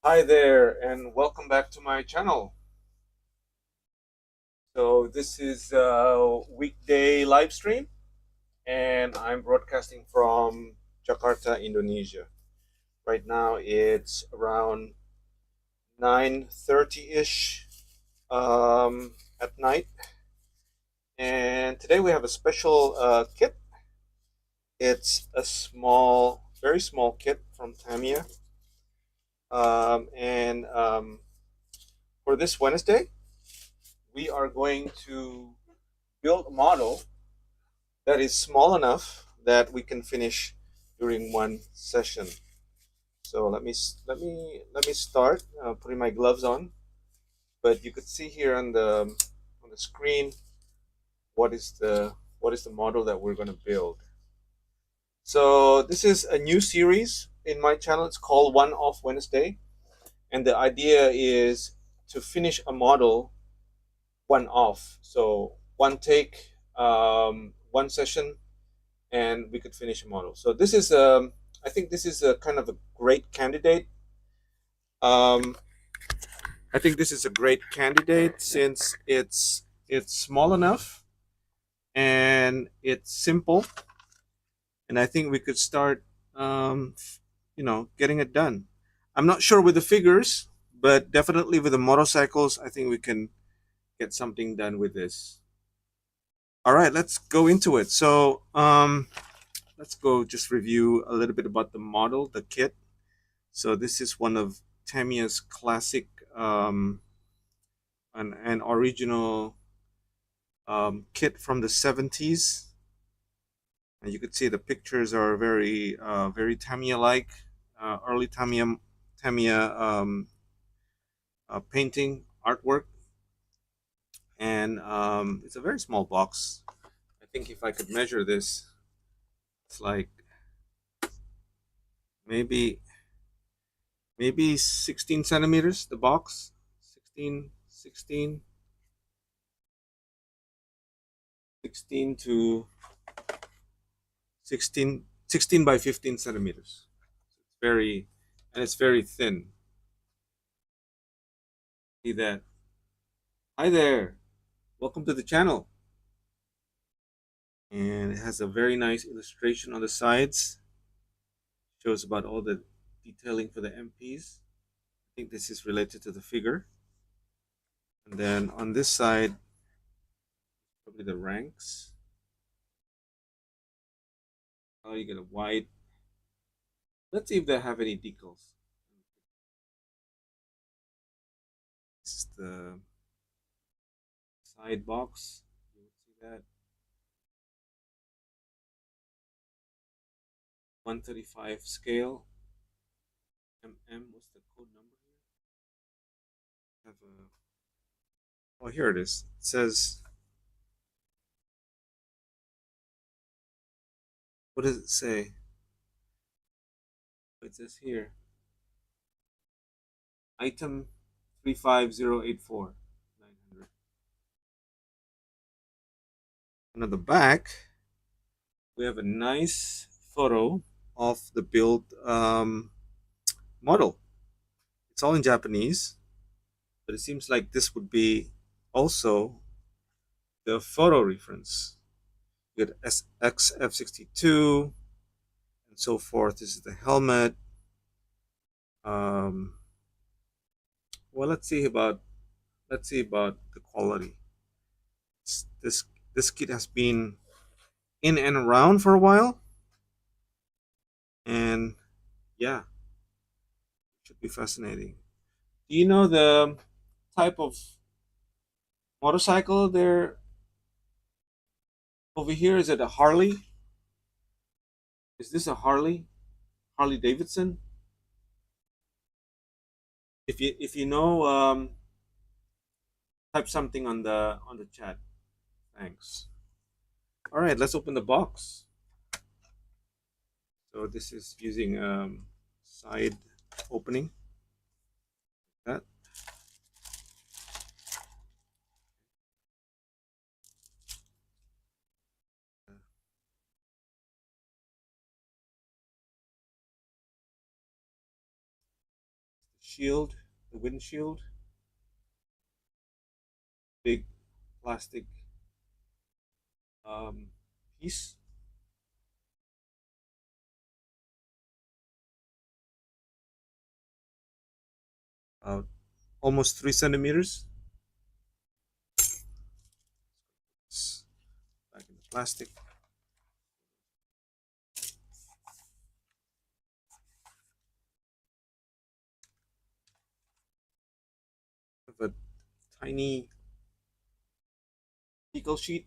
Hi there, and welcome back to my channel. So this is a weekday live stream, and I'm broadcasting from Jakarta, Indonesia. Right now it's around 9:30-ish at night, and today we have a special kit. It's a small, very small kit from Tamiya, and for this Wednesday, we are going to build a model that is small enough that we can finish during one session. So let me start putting my gloves on. But you could see here on the screen what is the model that we're going to build. So this is a new series in my channel. It's called One Off Wednesday, and the idea is to finish a model one off. So one take, one session, and we could finish a model. So this is I think this is a kind of a great candidate. Um, I think this is a great candidate since it's small enough and it's simple, and I think we could start, getting it done. I'm not sure with the figures, but definitely with the motorcycles, I think we can get something done with this. All right, let's go into it. So let's go just review a little bit about the model, the kit. So this is one of Tamiya's classic, an original kit from the 70s. And you could see the pictures are very Tamiya-like, early Tamiya painting artwork. And it's a very small box. I think if I could measure this, it's like maybe maybe 16 centimeters, the box. 16 to 16 by 15 centimeters. It's very, and it's very thin. See that? Hi there. Welcome to the channel. And it has a very nice illustration on the sides. Shows about all the detailing for the MPs. I think this is related to the figure. And then on this side, probably the ranks. Oh, you get a wide. Let's see if they have any decals. This is the side box. You will see that 135 scale. What's the code number here? Have a. Oh, here it is. It says. What does it say? It says here. Item 35084. 900. And on the back, we have a nice photo of the build model. It's all in Japanese, but it seems like this would be also the photo reference. You get XF62 and so forth. This is the helmet. Um, well, let's see about the quality. This kit has been in and around for a while, and yeah, it should be fascinating. Do you know the type of motorcycle there over here? Is it a Harley? Is this a Harley? Harley Davidson? If you know, type something on the chat. Thanks. All right, let's open the box. So this is using side opening. That. shield, the windshield, big plastic um, piece, uh, almost 3 centimeters. It's back in the plastic. Have a tiny decal sheet,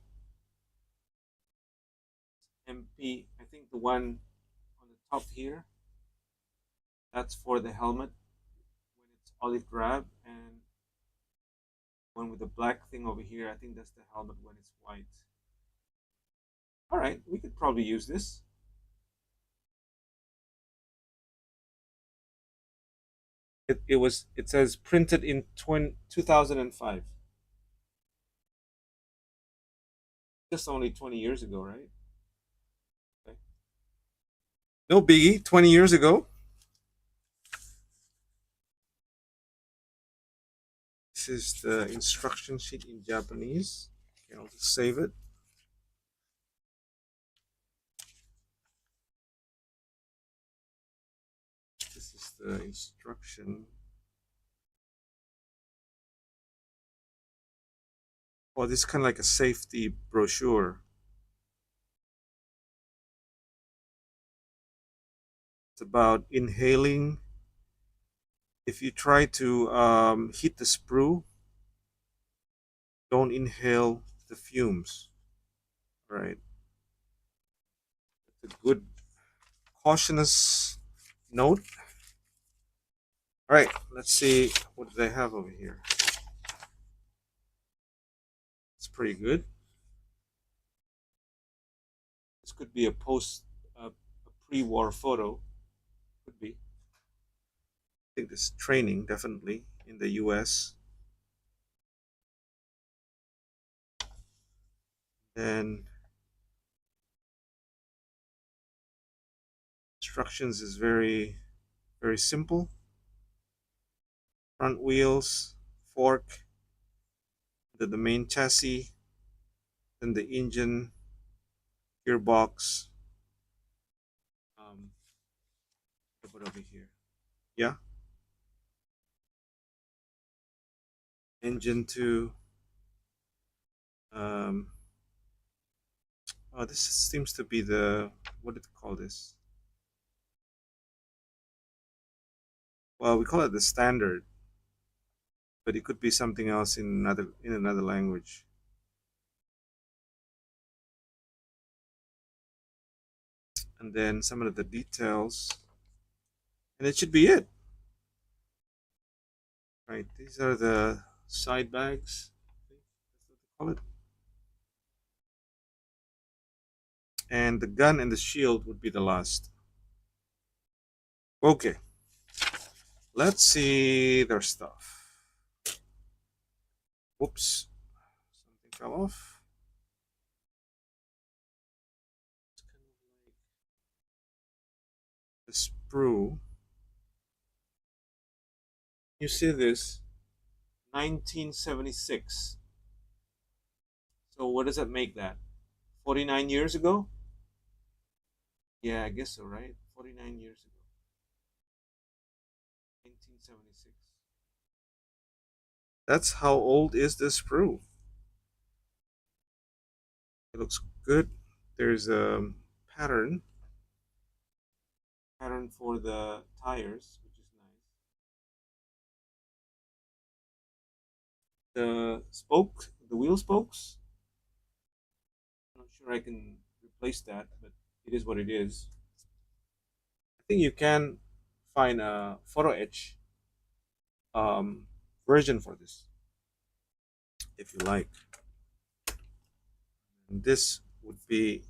MP. I think the one on the top here, that's for the helmet when it's olive drab, and one with the black thing over here, I think that's the helmet when it's white. All right, we could probably use this. It says printed in 2005. Just only 20 years ago, right? Okay. No biggie, 20 years ago. This is the instruction sheet in Japanese. Okay, I'll just save it. This is the instruction. Oh, this is kind of like a safety brochure. It's about inhaling. If you try to heat the sprue, don't inhale the fumes. Right? It's a good cautious note. All right, let's see what do they have over here. It's pretty good. This could be a pre-war photo. Could be. I think this training definitely in the U.S. Then instructions is very simple. Front wheels, fork, then the main chassis, then the engine, gearbox. Um, put over here. Yeah, engine two. Um, oh, this seems to be the what did they call this? Well, we call it the standard, but it could be something else in another language. And then some of the details, and it should be it. Right, these are the side bags. That's what they call it. And the gun and the shield would be the last. Okay, let's see their stuff. Whoops, something fell off. It's kind of like the sprue. You see this? 1976. So what does that make that? 49 years ago? Yeah, I guess so, right? 49 years ago. 1976. That's how old is this sprue? It looks good. There's a pattern for the tires, which is nice. The wheel spokes. I'm not sure I can replace that, but it is what it is. I think you can find a photo etch um, version for this if you like. And this would be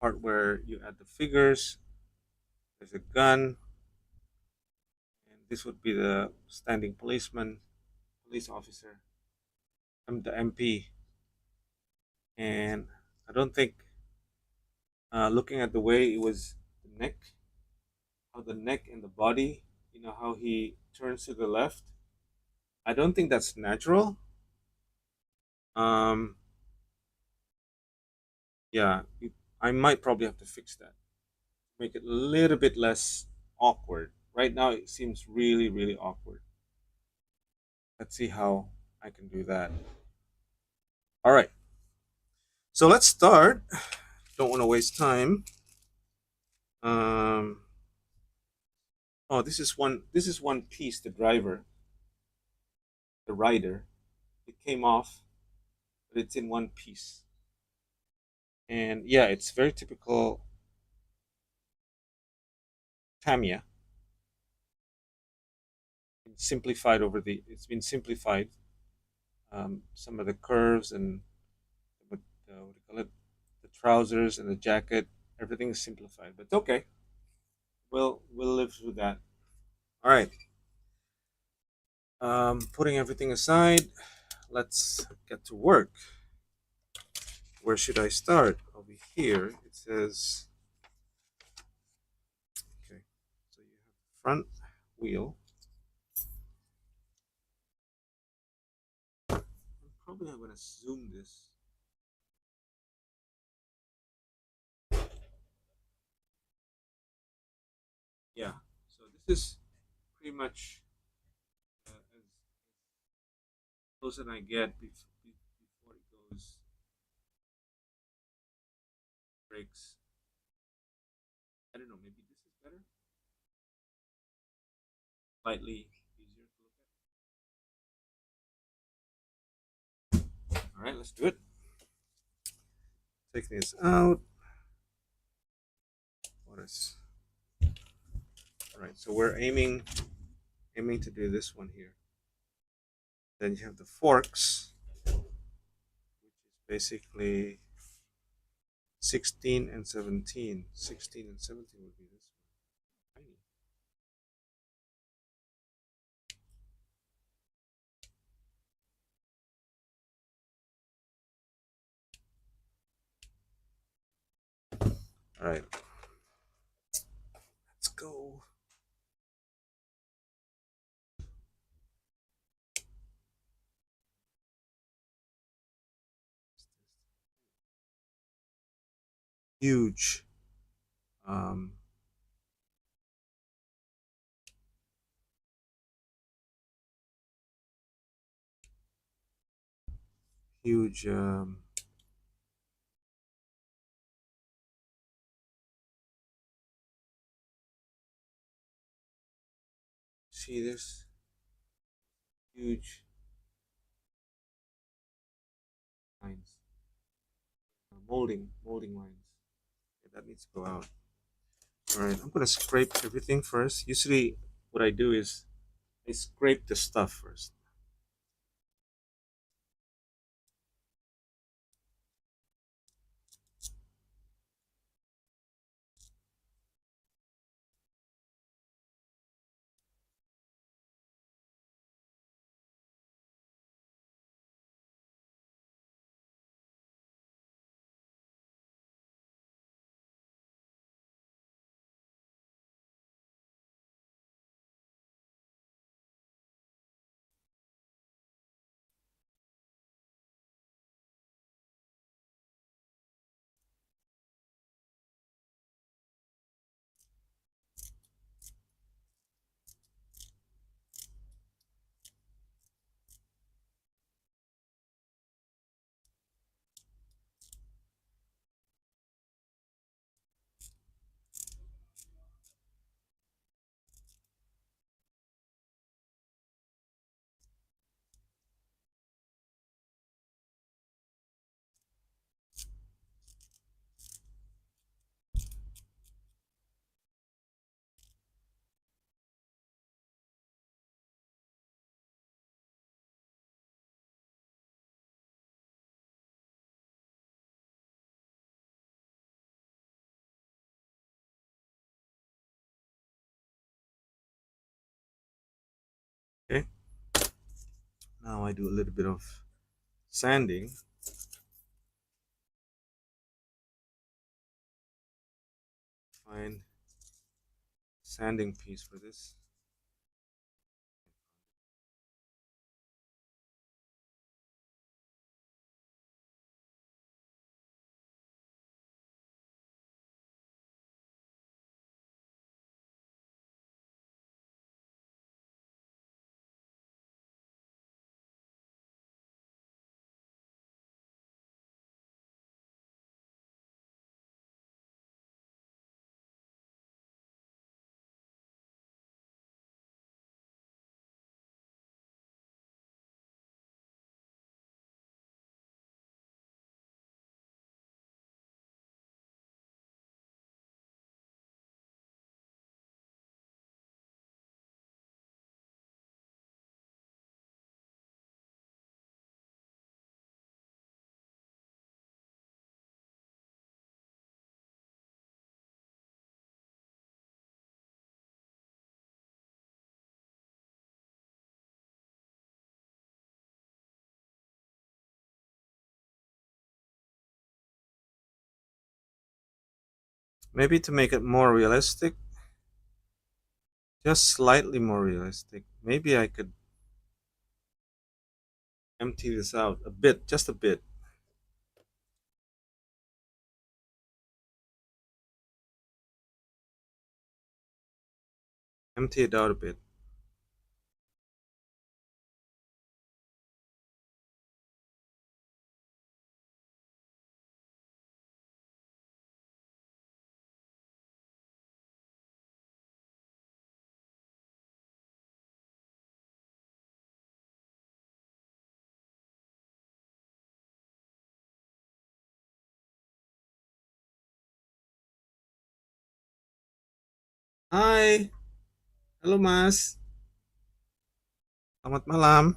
part where you add the figures. There's a gun, and this would be the standing policeman, police officer. I'm the MP, and I don't think, looking at the way it was the neck, how the neck and the body you know how he turns to the left. I don't think that's natural. Um, yeah, I might probably have to fix that. Make it a little bit less awkward. Right now, it seems really, really awkward. Let's see how I can do that. All right. So let's start. Don't want to waste time. Um, oh, this is one. This is one piece. The driver, the rider, it came off, but it's in one piece. And yeah, it's very typical Tamiya. It's simplified over the. It's been simplified. Some of the curves and what do you call it? The trousers and the jacket. Everything is simplified, but it's okay. We'll live through that. All right. Putting everything aside, let's get to work. Where should I start? Over here, it says, okay, so you have the front wheel. I'm probably not going to zoom this. Yeah, so this is pretty much as close as I get before it goes breaks. I don't know, maybe this is better? Slightly easier to look at. All right, let's do it. Take this out. What is? All right, so we're aiming to do this one here. Then you have the forks, which is basically 16 and 17. 16 and 17 would be this one. Tiny. All right, let's go. Huge. Um, huge. See this? Huge lines. Molding lines. Okay, that needs to go out. All right, I'm gonna scrape everything first. Usually, what I do is I scrape the stuff first. Okay. Now I do a little bit of sanding. Find sanding piece for this. Maybe to make it more realistic, just slightly more realistic. Maybe I could empty this out a bit, just a bit. Empty it out a bit. Hi, halo Mas. Selamat malam.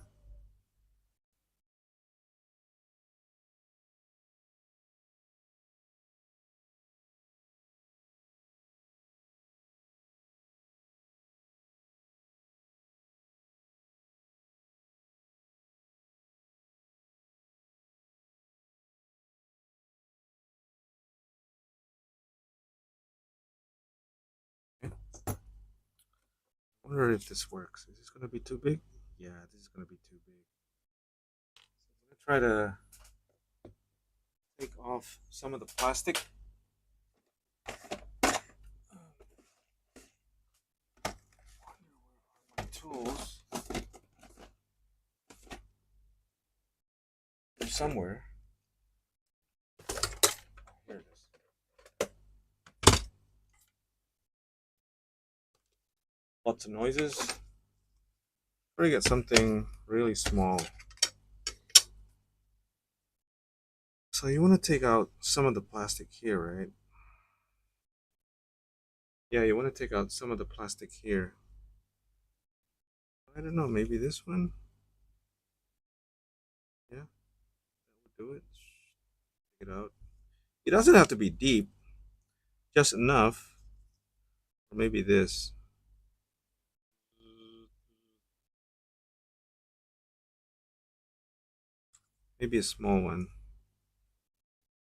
I wonder if this works. Is this gonna be too big? Yeah, this is gonna be too big. I'm gonna try to take off some of the plastic. My tools. They're somewhere. Here it is. Lots of noises. Try to get something really small. So you want to take out some of the plastic here, right? Yeah, you want to take out some of the plastic here. I don't know, maybe this one? Yeah, that would do it. Take it out. It doesn't have to be deep, just enough. Or maybe this. Maybe a small one.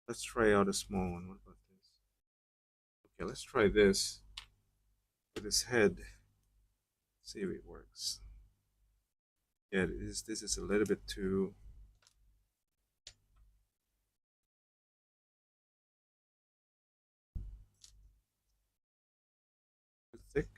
Let's try out a small one. What about this? Okay, let's try this with his head. See if it works. Yeah, this is a little bit too thick.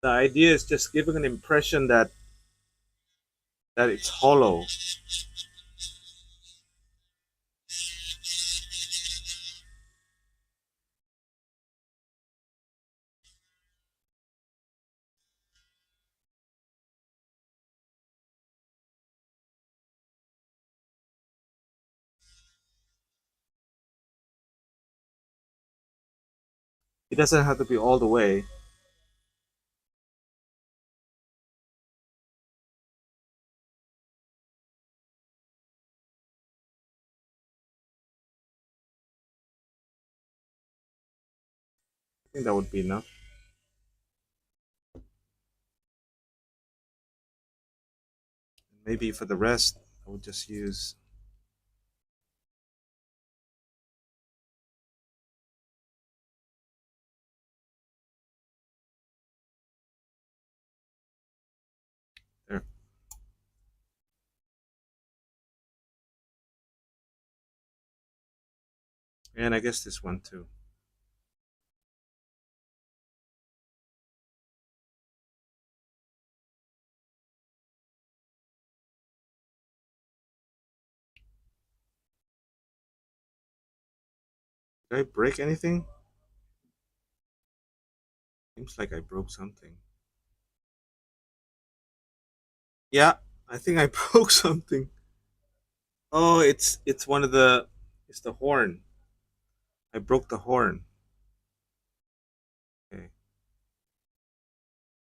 The idea is just giving an impression that it's hollow. It doesn't have to be all the way. I think that would be enough. Maybe for the rest, I would just use. There. And I guess this one too. Did I break anything? Seems like I broke something. Yeah, I think I broke something. Oh, it's one of the it's the horn. I broke the horn. Okay.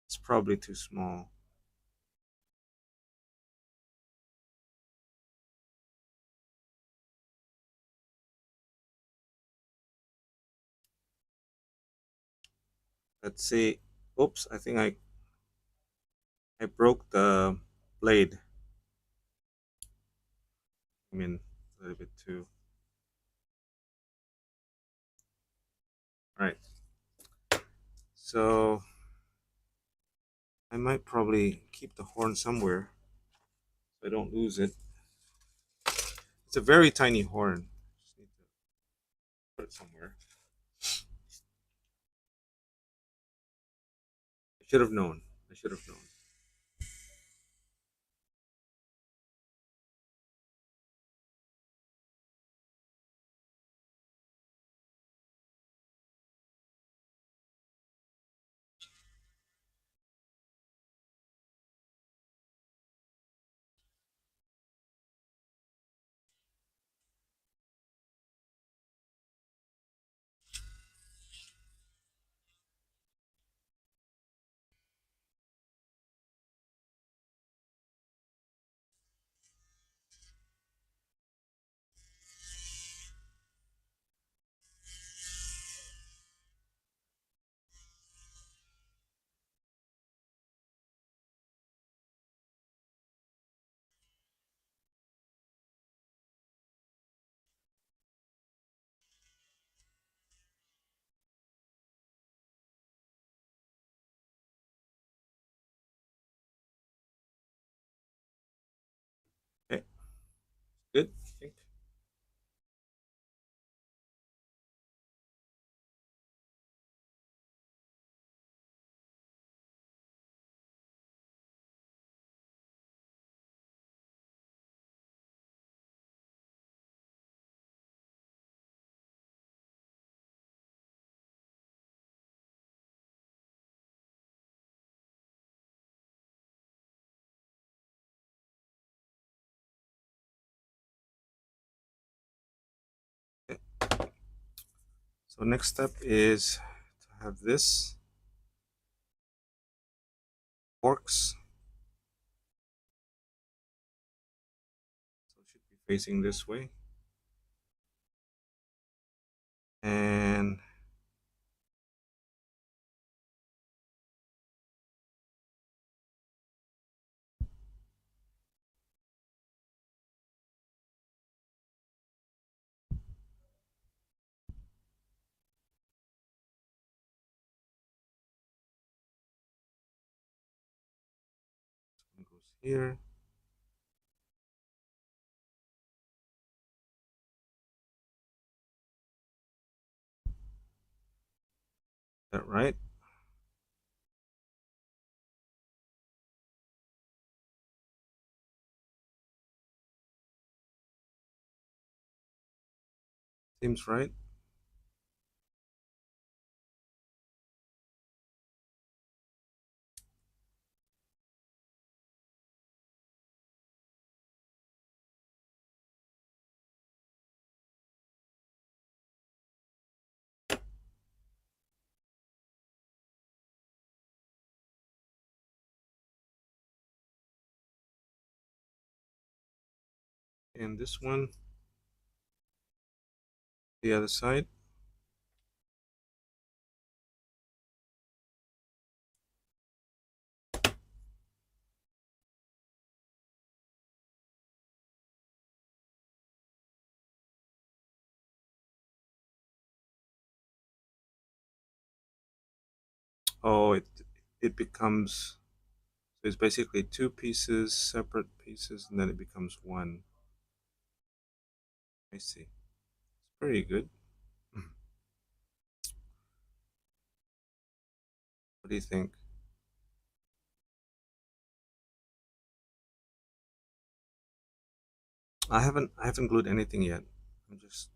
It's probably too small. Let's see. Oops, I think I broke the blade. I mean, a little bit too. All right. So I might probably keep the horn somewhere so I don't lose it. It's a very tiny horn. Just need to put it somewhere. I should have known. I should have known. Okay, good. I think. Okay. So next step is to have this forks. So it should be facing this way. And one goes here. Is that right? Seems right. And this one, the other side. Oh, it becomes, so it's basically two pieces, separate pieces, and then it becomes one. I see. It's pretty good. What do you think? I haven't glued anything yet. I'm just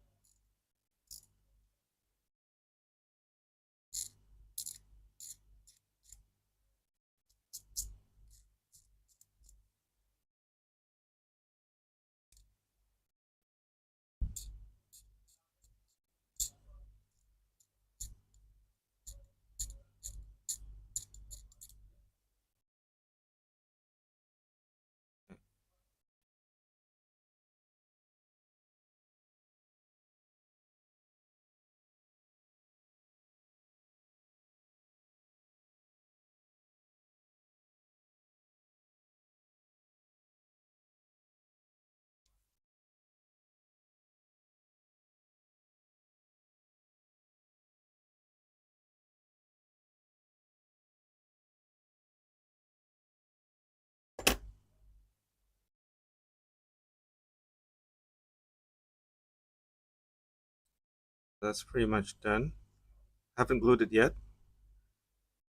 That's pretty much done. Haven't glued it yet,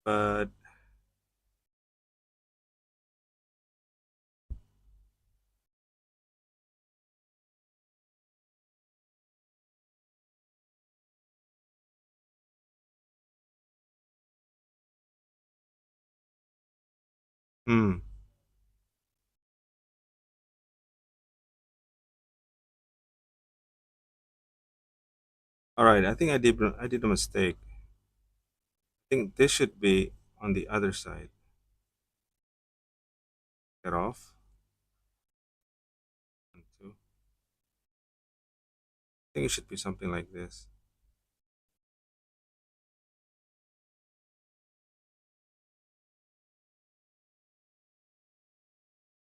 but hmm. All right, I think I did a mistake. I think this should be on the other side. Get off. 1, 2. I think it should be something like this.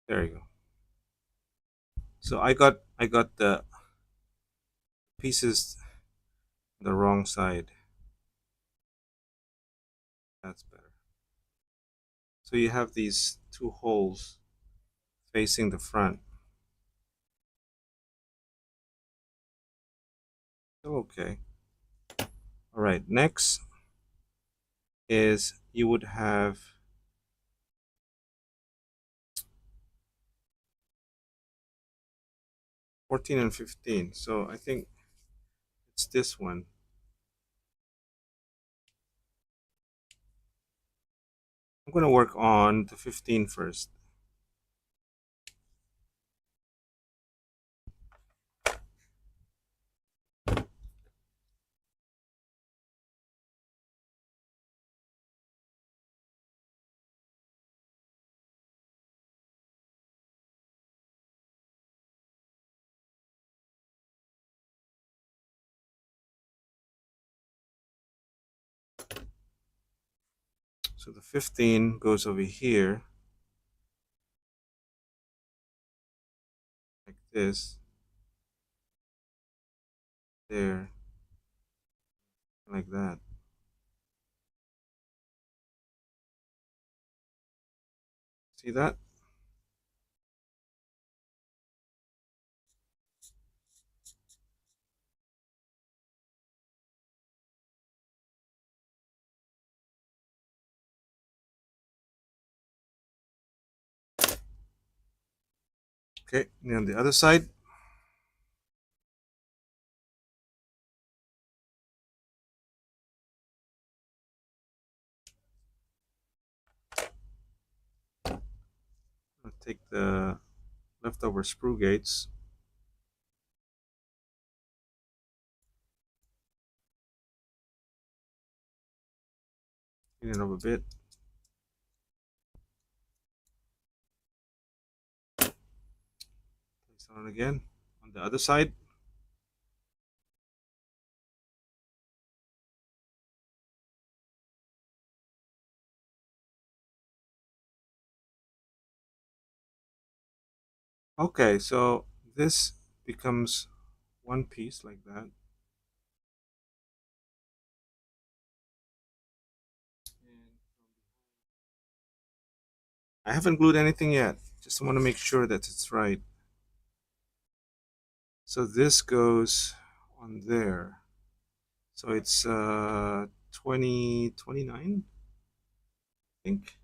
There you go. So I got the pieces the wrong side. That's better. So you have these two holes facing the front. Still okay. All right, next is you would have 14 and 15. So I think it's this one. I'm going to work on the 15 first. So the 15 goes over here like this, there, like that. See that? Okay, and on the other side, I'll take the leftover screw gates, clean it up a bit. Place it on again. On the other side, okay, so this becomes one piece like that. I haven't glued anything yet. Just want to make sure that it's right. So this goes on there. So it's 20, 29, I think.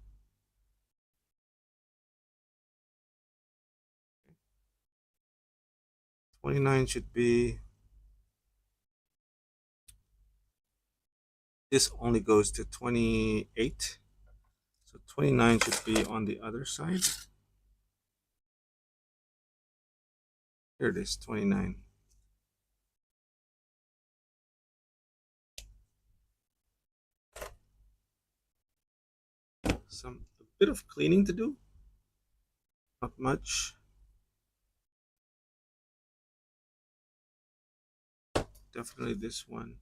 29 should be, this only goes to 28. So 29 should be on the other side. Here it is, 29. A bit of cleaning to do. Not much. Definitely this one.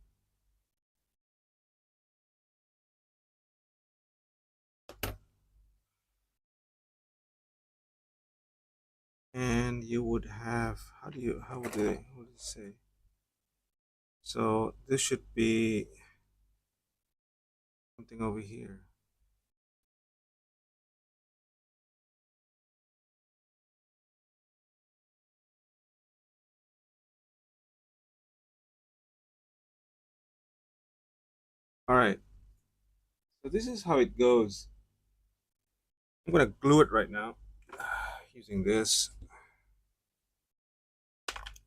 And you would have, how would they, what did it say? So this should be something over here. All right, so this is how it goes. I'm gonna glue it right now using this.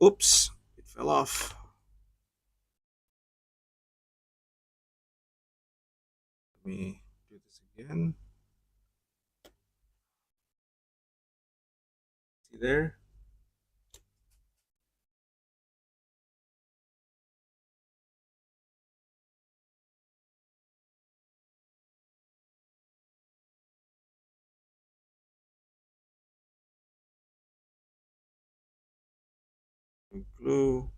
Oops, it fell off. Let me do this again. See there? Glue.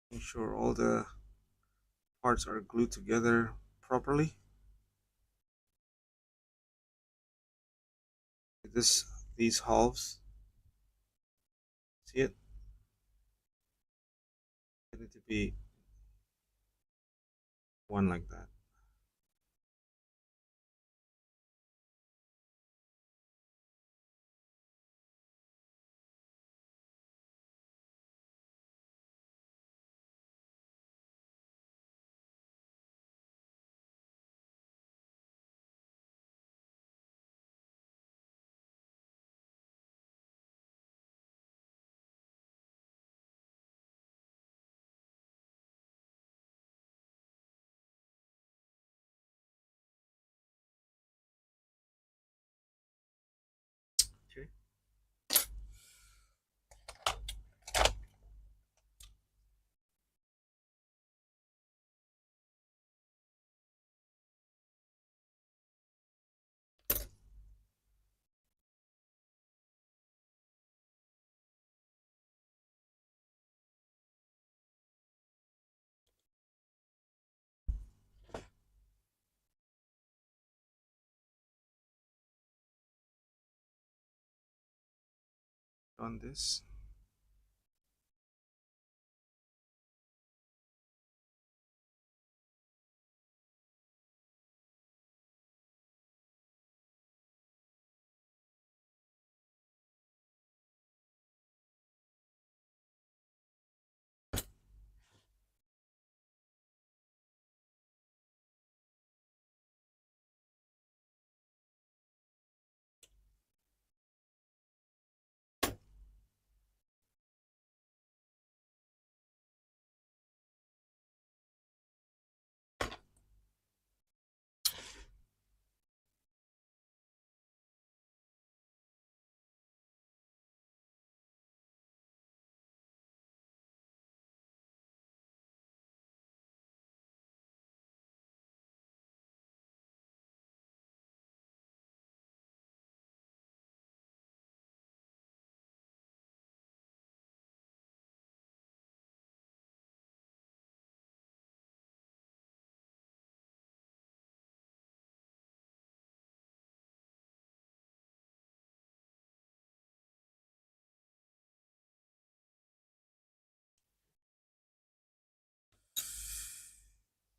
Make sure all the parts are glued together properly. These halves, see it? They need to be one like that. Okay. On this.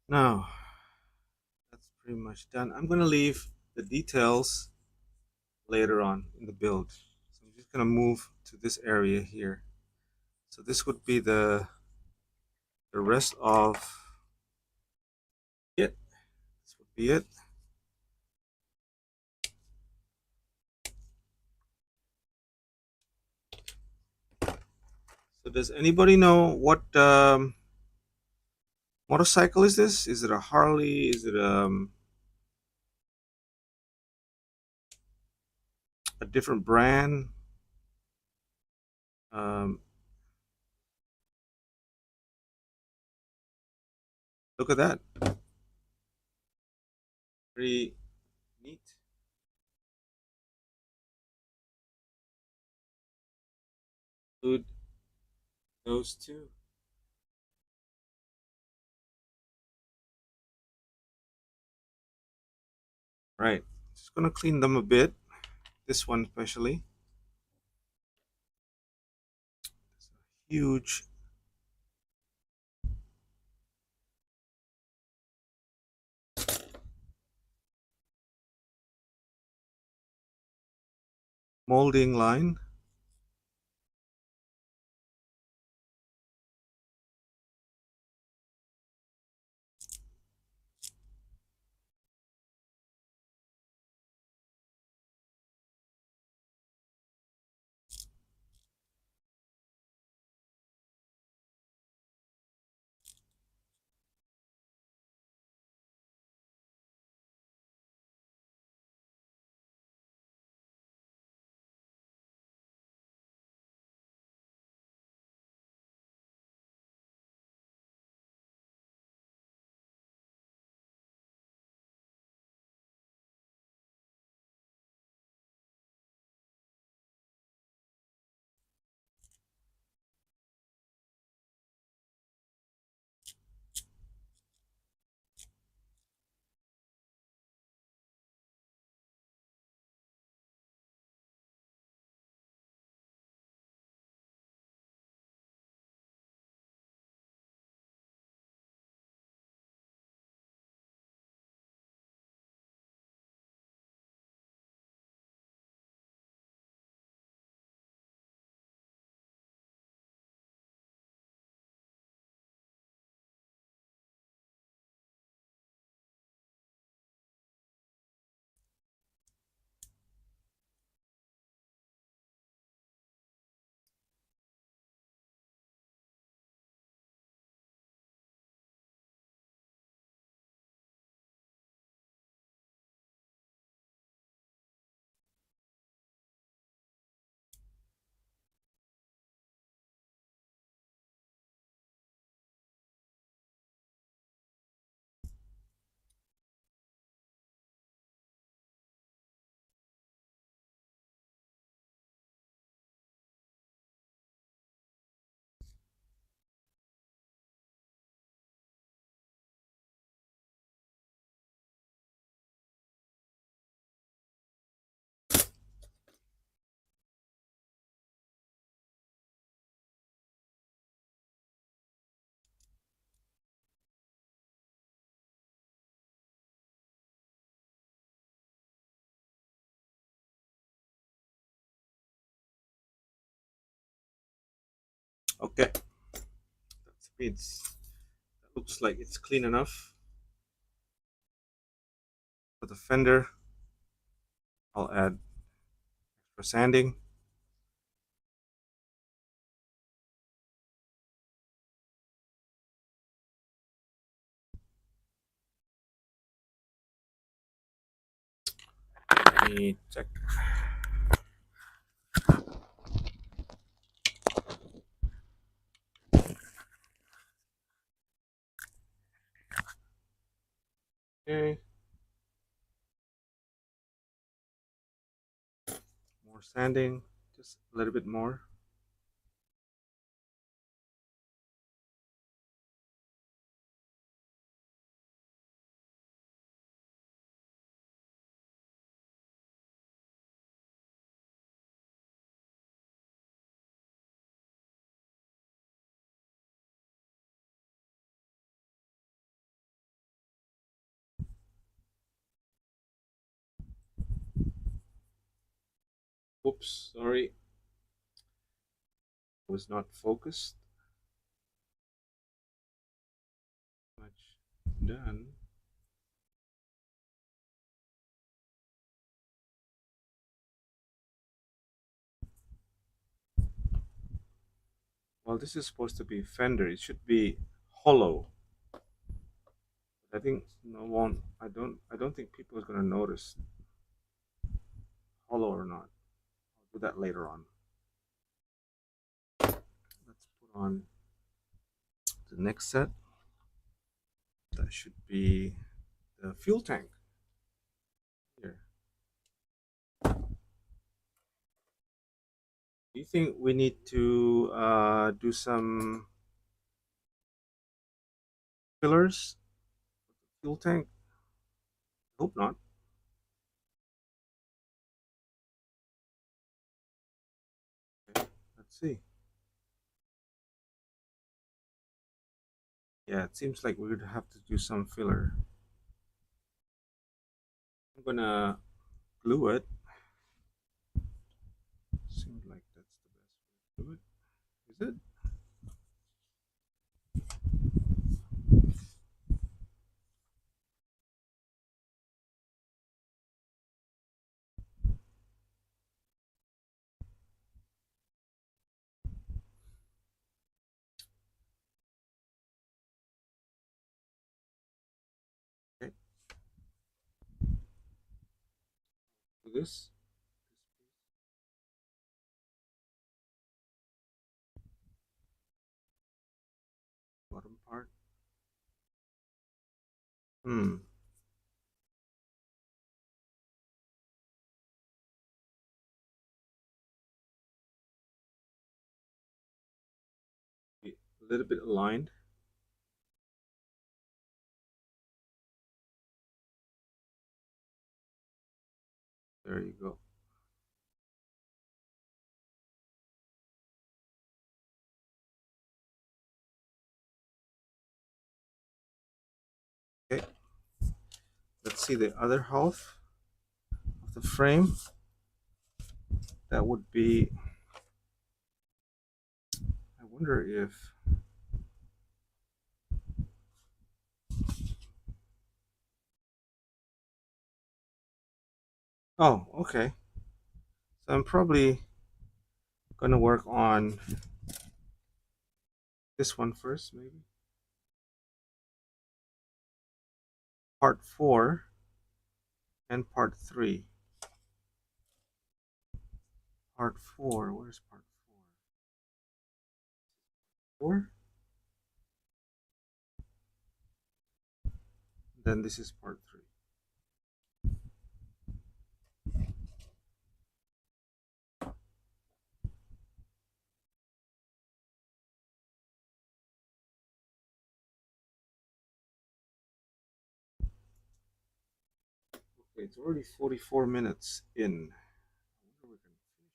Now, that's pretty much done. I'm gonna leave the details later on in the build. So I'm just gonna move to this area here. So this would be the rest of it. This would be it. So does anybody know what motorcycle is this? Is it a Harley? Is it a different brand? Um, Look at that. Pretty neat. Good. those two. Right. Just gonna clean them a bit. This one especially. It's a huge molding line. Okay. That looks like it's clean enough. For the fender, I'll add extra sanding. Let me check. Okay. More sanding, just a little bit more. Oops, sorry. Was not focused. Much done. Well, this is supposed to be fender. It should be hollow. I think no one. I don't think people are gonna notice hollow or not. I'll do that later on. Let's put on the next set. That should be the fuel tank here. Do you think we need to do some fillers? Fuel tank? Hope not. Okay, let's see. Yeah, it seems like we would have to do some filler. I'm gonna glue it. Seems like that's the best way to do it. Is it? Okay, do this bottom part. Hmm. A little bit aligned. There you go. Okay, let's see the other half of the frame. That would be, I wonder if, oh, okay. So I'm probably gonna work on this one first, maybe. Part 4 and part 3. Part 4, where's part 4? Then this is part 3. Okay, it's already 44 minutes in. I wonder we can finish.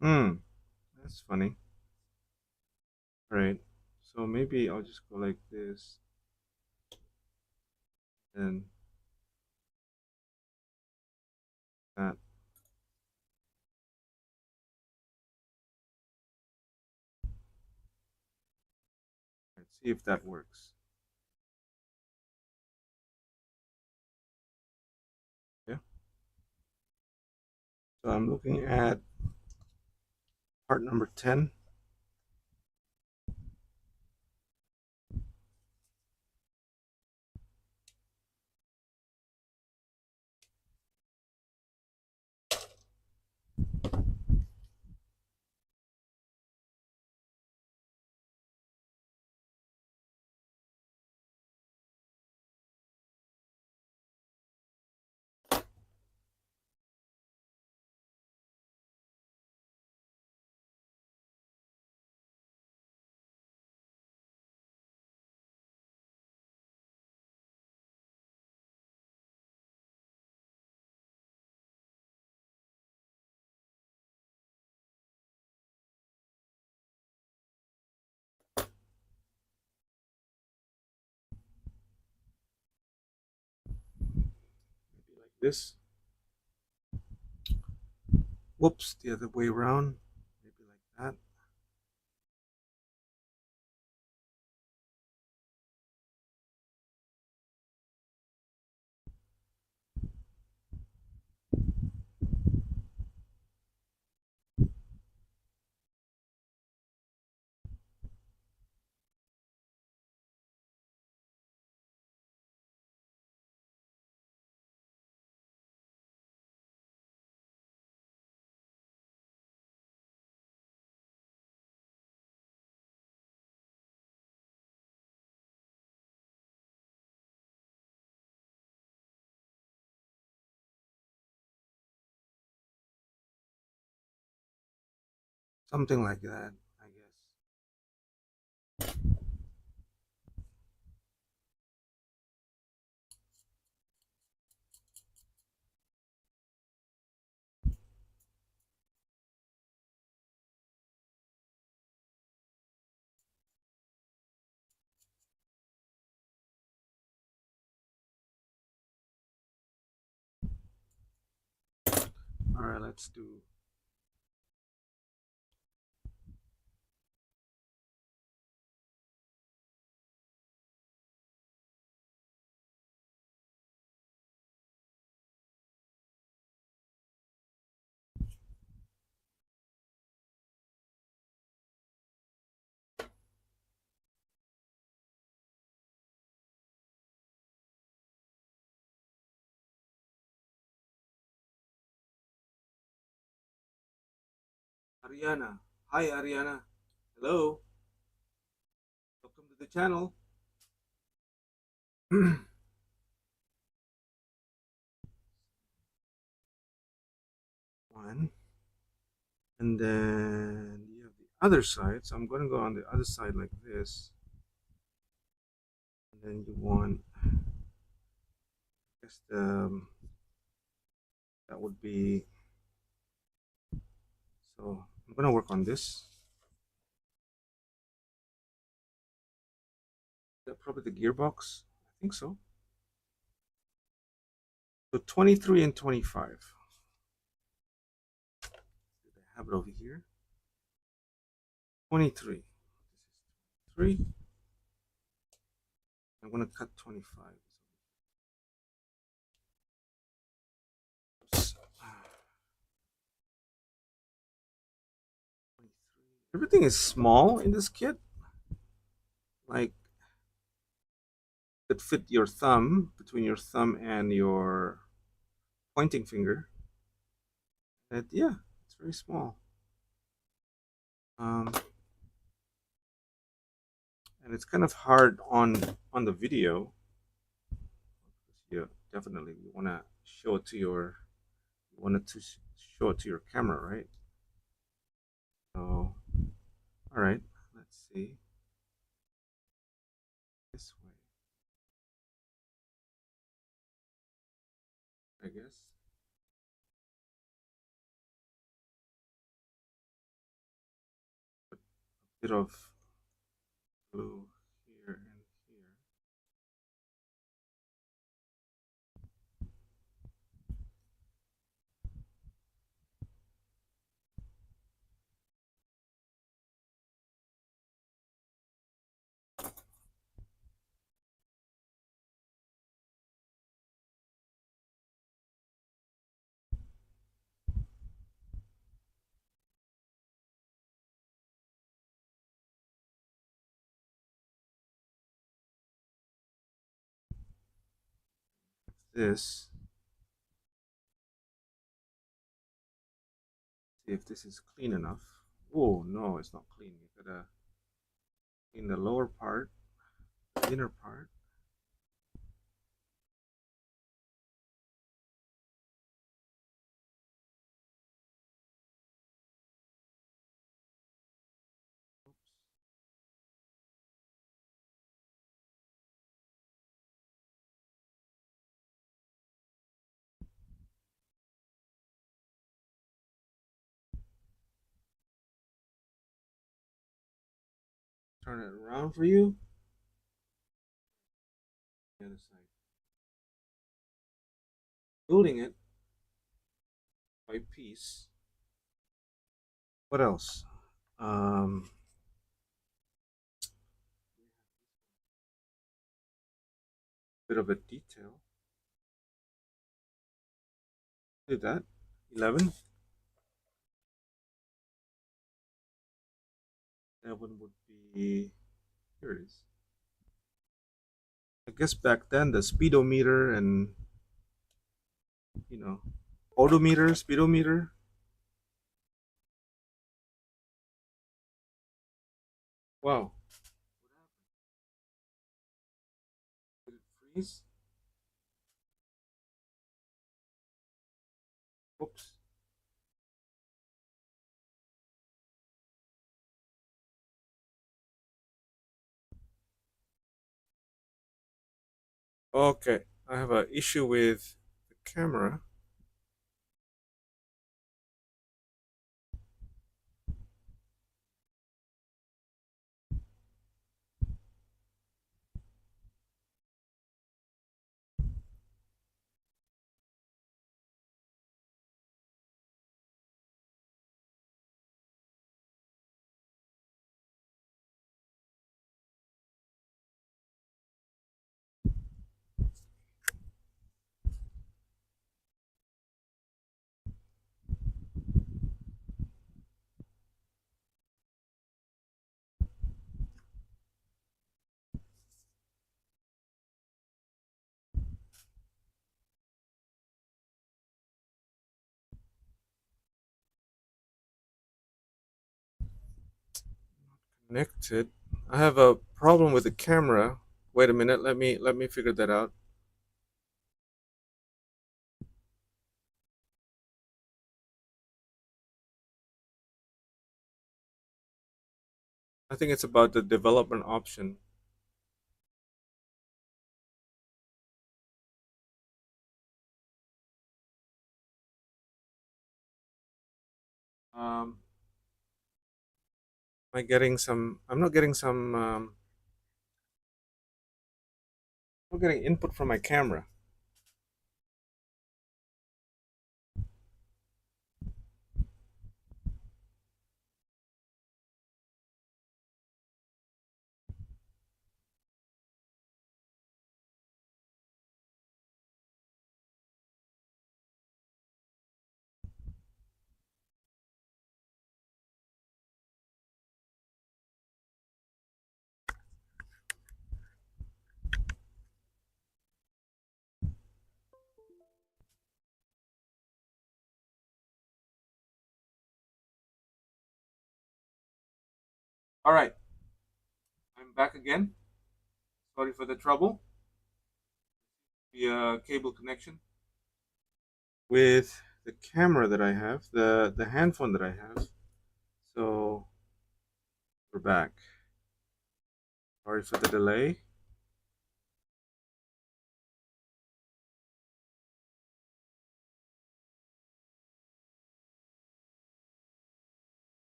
Hmm, that's funny. Right. So maybe I'll just go like this and that. Let's see if that works. Yeah. So I'm looking at part number 10. this. Whoops, the other way around. Maybe like that. Something like that, I guess. All right, let's do. Ariana. Hi, Ariana. Hello. Welcome to the channel. One. And then you have the other side. So I'm going to go on the other side like this. And then you want, I guess that would be, so I'm going to work on this. Is that probably the gearbox? I think so. So 23 and 25. I have it over here. 23. This is 3. I'm going to cut 25. Oops. 23. Everything is small in this kit. Like, could fit your thumb, between your thumb and your pointing finger. And yeah, it's very small. And it's kind of hard on the video. Yeah, definitely you want to show it to your, you wanted to show it to your camera, right? So, all right, let's see. This way, I guess. Put a bit of glue here and here. This. See if this is clean enough. Oh no, it's not clean. You gotta clean the lower part, the inner part. Turn it around for you. The other side. building it by piece. What else? Um, bit of a detail. Did that? 11. That one would be, here it is. I guess back then the speedometer and, you know, odometer, speedometer. Wow. Did it freeze? Oops. Okay, I have an issue with the camera. Connected. I have a problem with the camera. Wait a minute. Let me figure that out. I think it's about the development option. Um, am I getting some? I'm not getting some. I'm not getting input from my camera. All right, I'm back again. Sorry for the trouble. The cable connection with the camera that I have, the handphone that I have. So we're back. Sorry for the delay.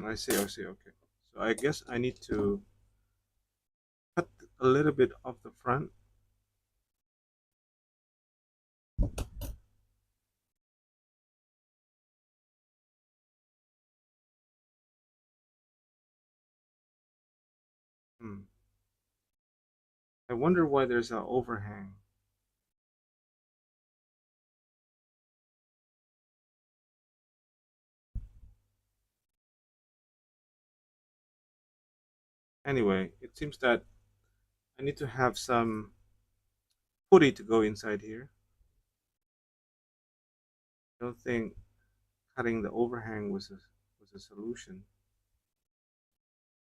I see. I see. Okay. So I guess I need to cut a little bit off the front. Hmm. I wonder why there's an overhang. Anyway, it seems that I need to have some putty to go inside here. I don't think cutting the overhang was a solution.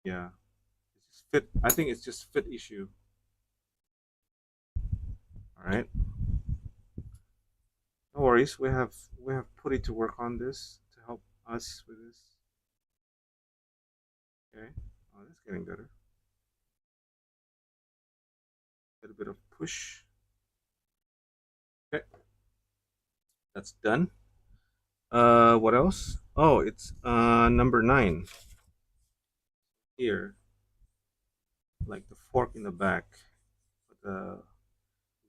Yeah, it's just fit. I think it's just fit issue. All right, no worries. We have putty to work on this to help us with this. Okay. Oh, that's getting better. Get a bit of push. Okay, that's done. What else? Oh, it's number 9 here, like the fork in the back, with the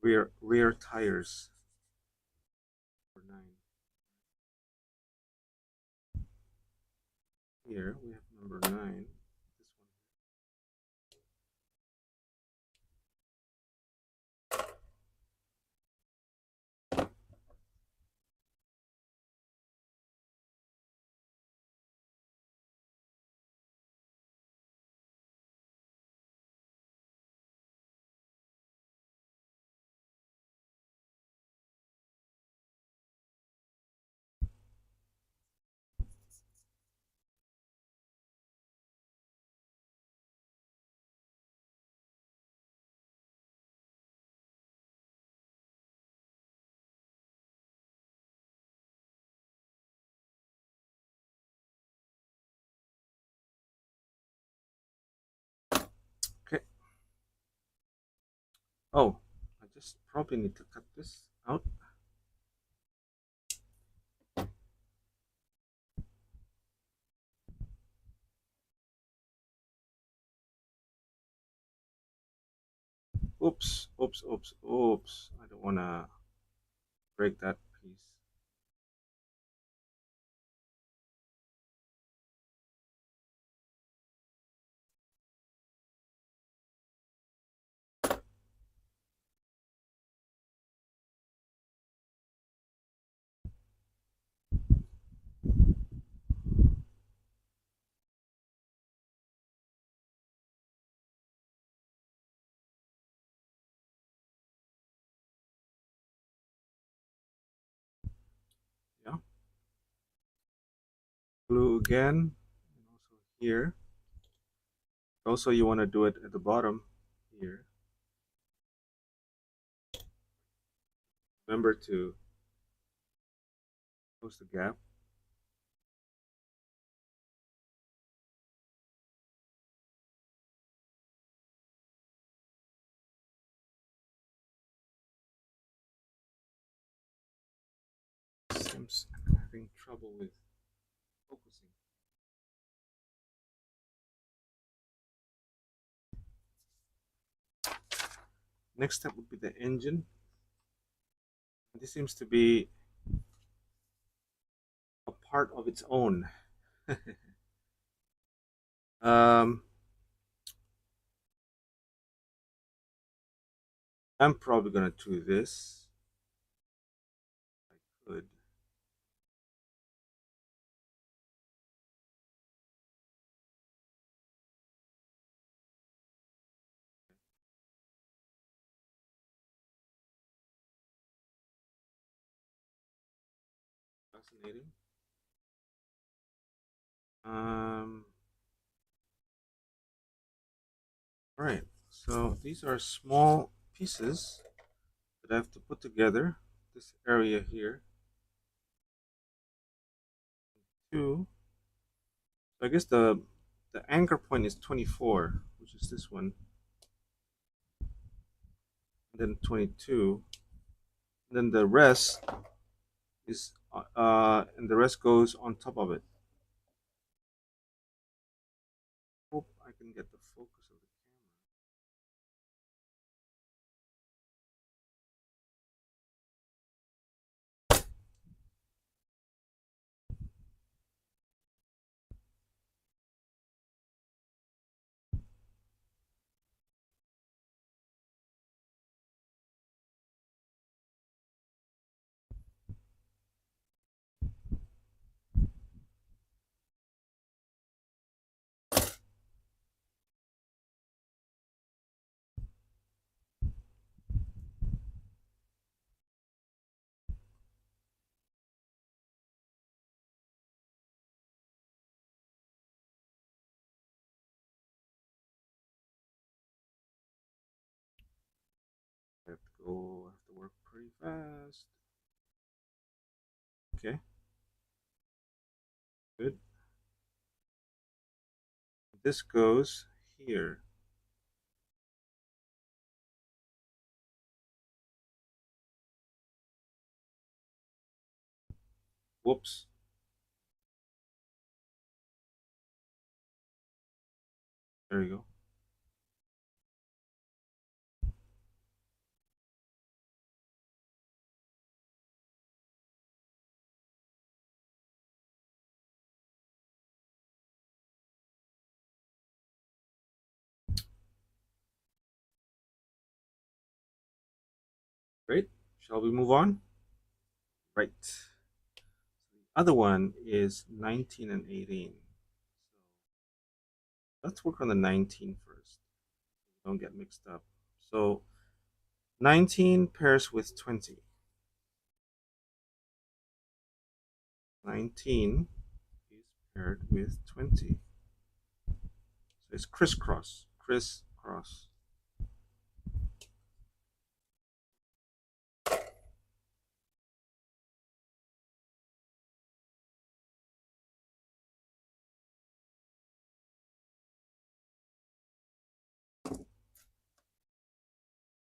rear tires. Number 9. Here we have number 9. This one. Okay. Oh, I just probably need to cut this out. Oops, oops, oops, oops. I don't want to break that piece. Yeah. Glue again. And also here. Also, you want to do it at the bottom here. Remember to close the gap. Seems I'm having trouble with focusing. Next step would be the engine. This seems to be a part of its own. um, I'm probably gonna do this. I could. Fascinating. Um, all right. So these are small pieces that I have to put together. This area here. Two. So I guess the anchor point is 24, which is this one. And then 22. And then the rest is and the rest goes on top of it. Hope I can get the focus of the camera. I have to work pretty fast. Okay, good. This goes here. Whoops. There you go. Great. Shall we move on? Right. The other one is 19 and 18. Let's work on the 19 first. Don't get mixed up. So 19 pairs with 20. 19 is paired with 20. So it's crisscross. Crisscross.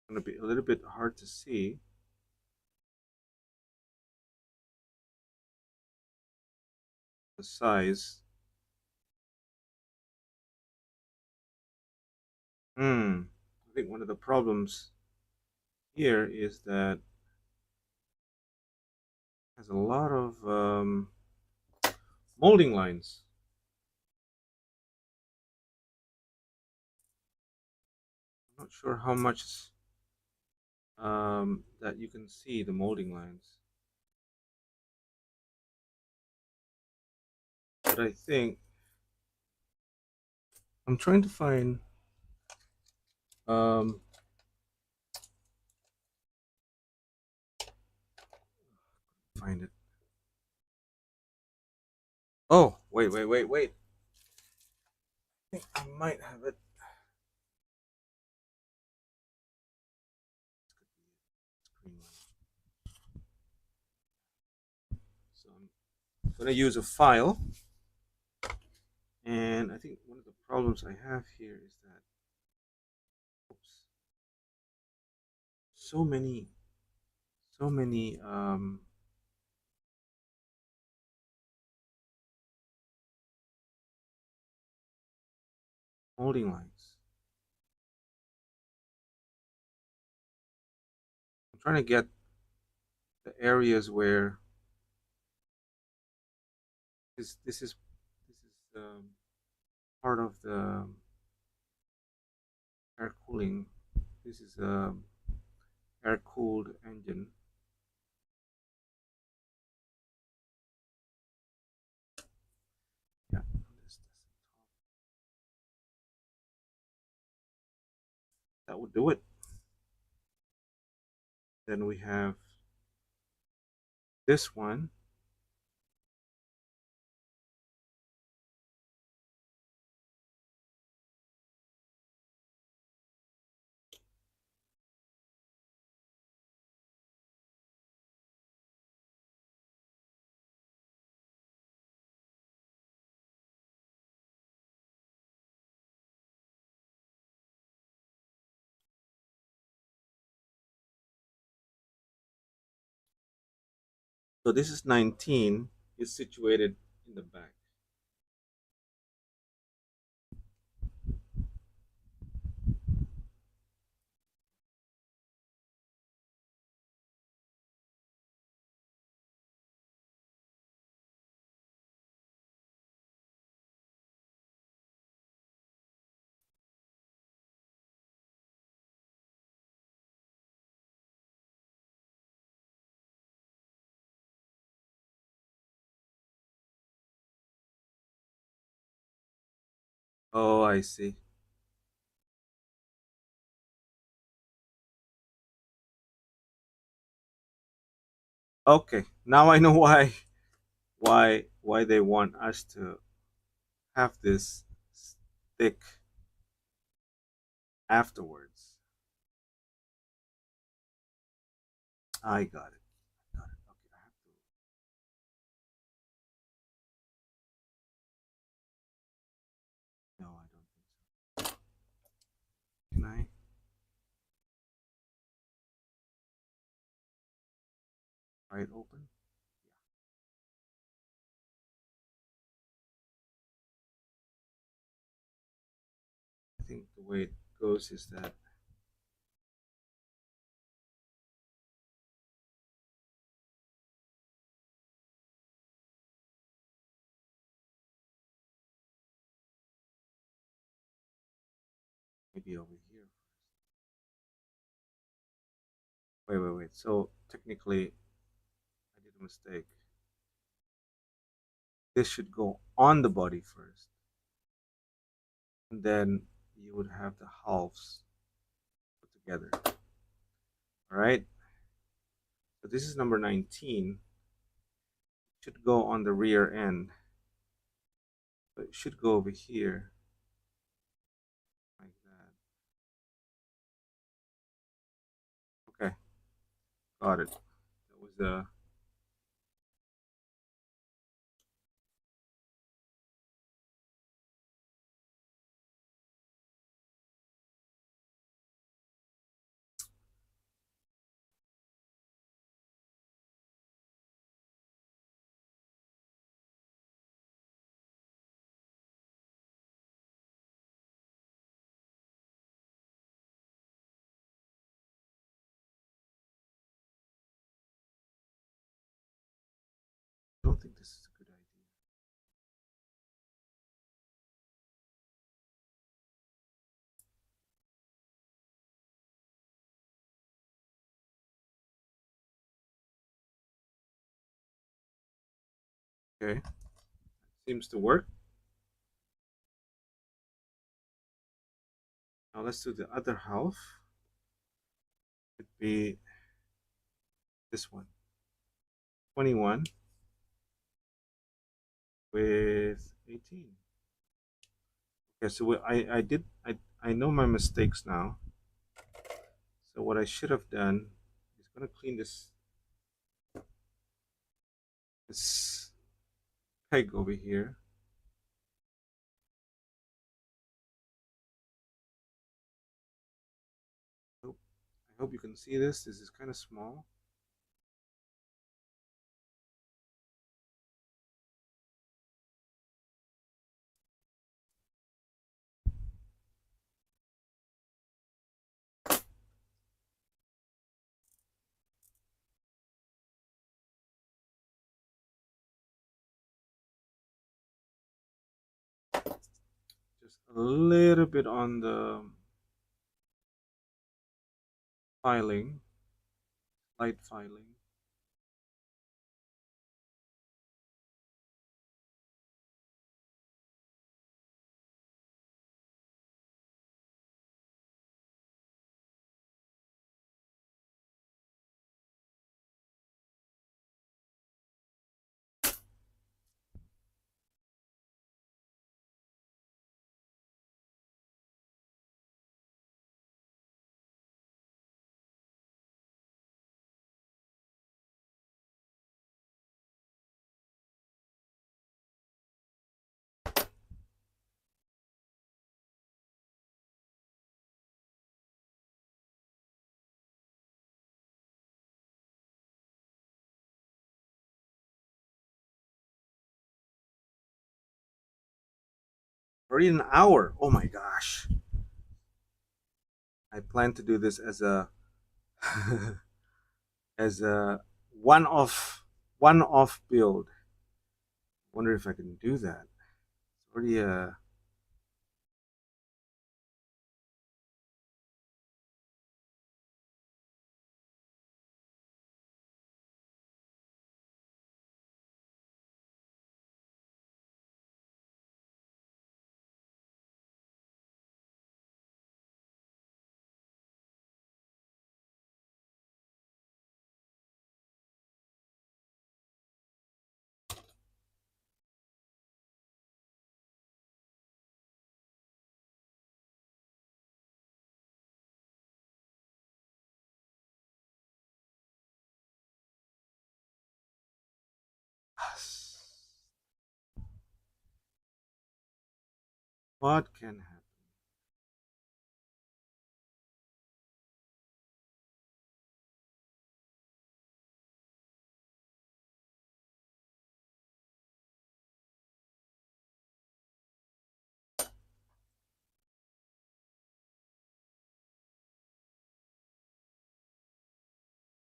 Going to be a little bit hard to see. The size. I think one of the problems here is that it has a lot of molding lines. I'm not sure how much that you can see the molding lines. But I think I'm trying to find find it. Oh, wait. I think I might have it. So I'm gonna use a file, and I think one of the problems I have here is that so many molding lines. I'm trying to get the areas where this is part of the air cooling. This is a air cooled engine. Yeah, that would do it. Then we have this one. So this is 19. Is situated in the back. Oh, I see. Okay, now I know why they want us to have this stick afterwards. I got it. Got it. Okay, I have to. No, I don't think so. Can I? Pry it open? think the way it goes is that maybe over here. Wait. So technically, I did a mistake. This should go on the body first, and then you would have the halves put together. All right. So this is number 19. It should go on the rear end, but it should go over here like that. Okay, got it. That was the I don't think this is a good idea. Okay, seems to work. Now let's do the other half. It'd be this one. 21 with 18. Okay, so I know my mistakes now. So what I should have done is gonna clean this peg over here. I hope you can see this. This is kind of small. Just a little bit on the filing, light filing. Already an hour. Oh my gosh. I plan to do this as a as a one-off build. Wonder if I can do that. It's already a what can happen?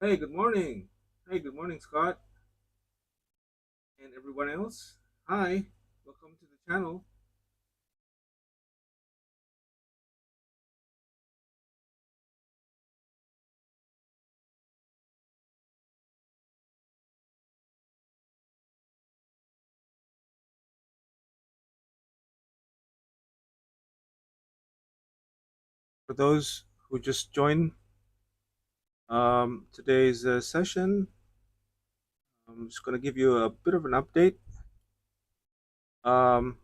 Hey, good morning. Hey, good morning, Scott, and everyone else. Hi, welcome to the channel. For those who just joined today's session, I'm just going to give you a bit of an update. Um,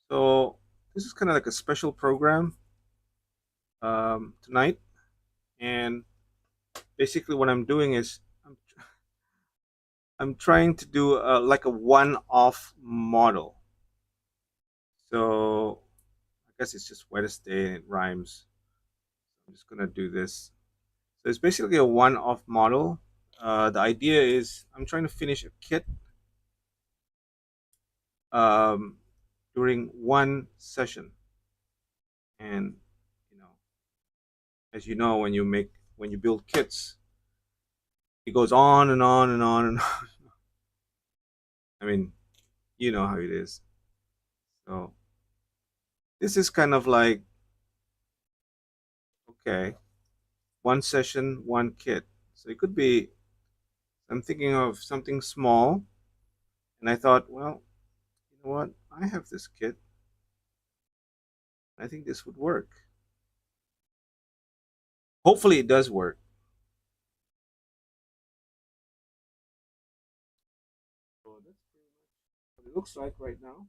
so, this is kind of like a special program tonight, and basically, what I'm doing is I'm trying to do like a one-off model. So, I guess it's just Wednesday and it rhymes. I'm just gonna do this. So it's basically a one-off model. The idea is I'm trying to finish a kit um, during one session, and you know, as you know, when you build kits, it goes on and on and on and on. I mean, you know how it is. So this is kind of like okay, one session, one kit. So it could be. I'm thinking of something small, and I thought, well, you know what? I have this kit. I think this would work. Hopefully, it does work. So that's pretty much what it looks like right now.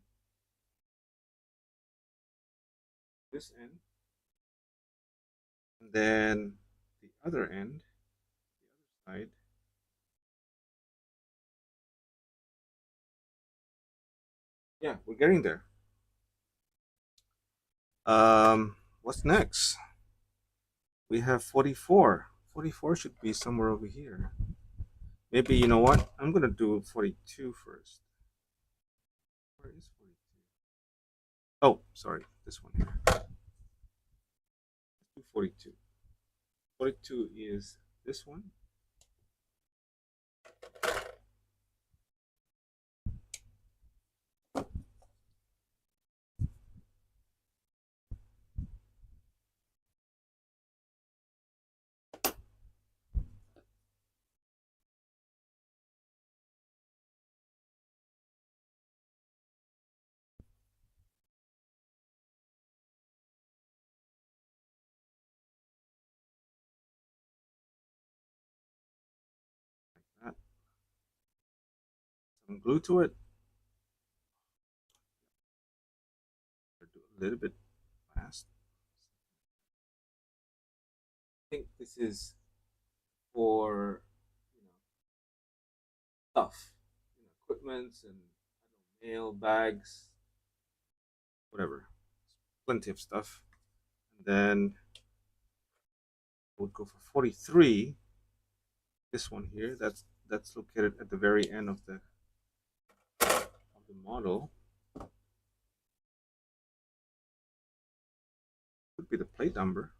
This end, and then the other end, the other side. Yeah, we're getting there. What's next? We have 44. 44 should be somewhere over here. Maybe you know what? I'm gonna do 42 first. Where is 42? Oh, sorry, this one here. Let's do 42. 42 is this one. That. Some glue to it. Do a little bit fast. I think this is for stuff, equipments and mail bags, whatever. Plenty of stuff. And then we'll go for 43. This one here. That's located at the very end of the model. Could be the plate number.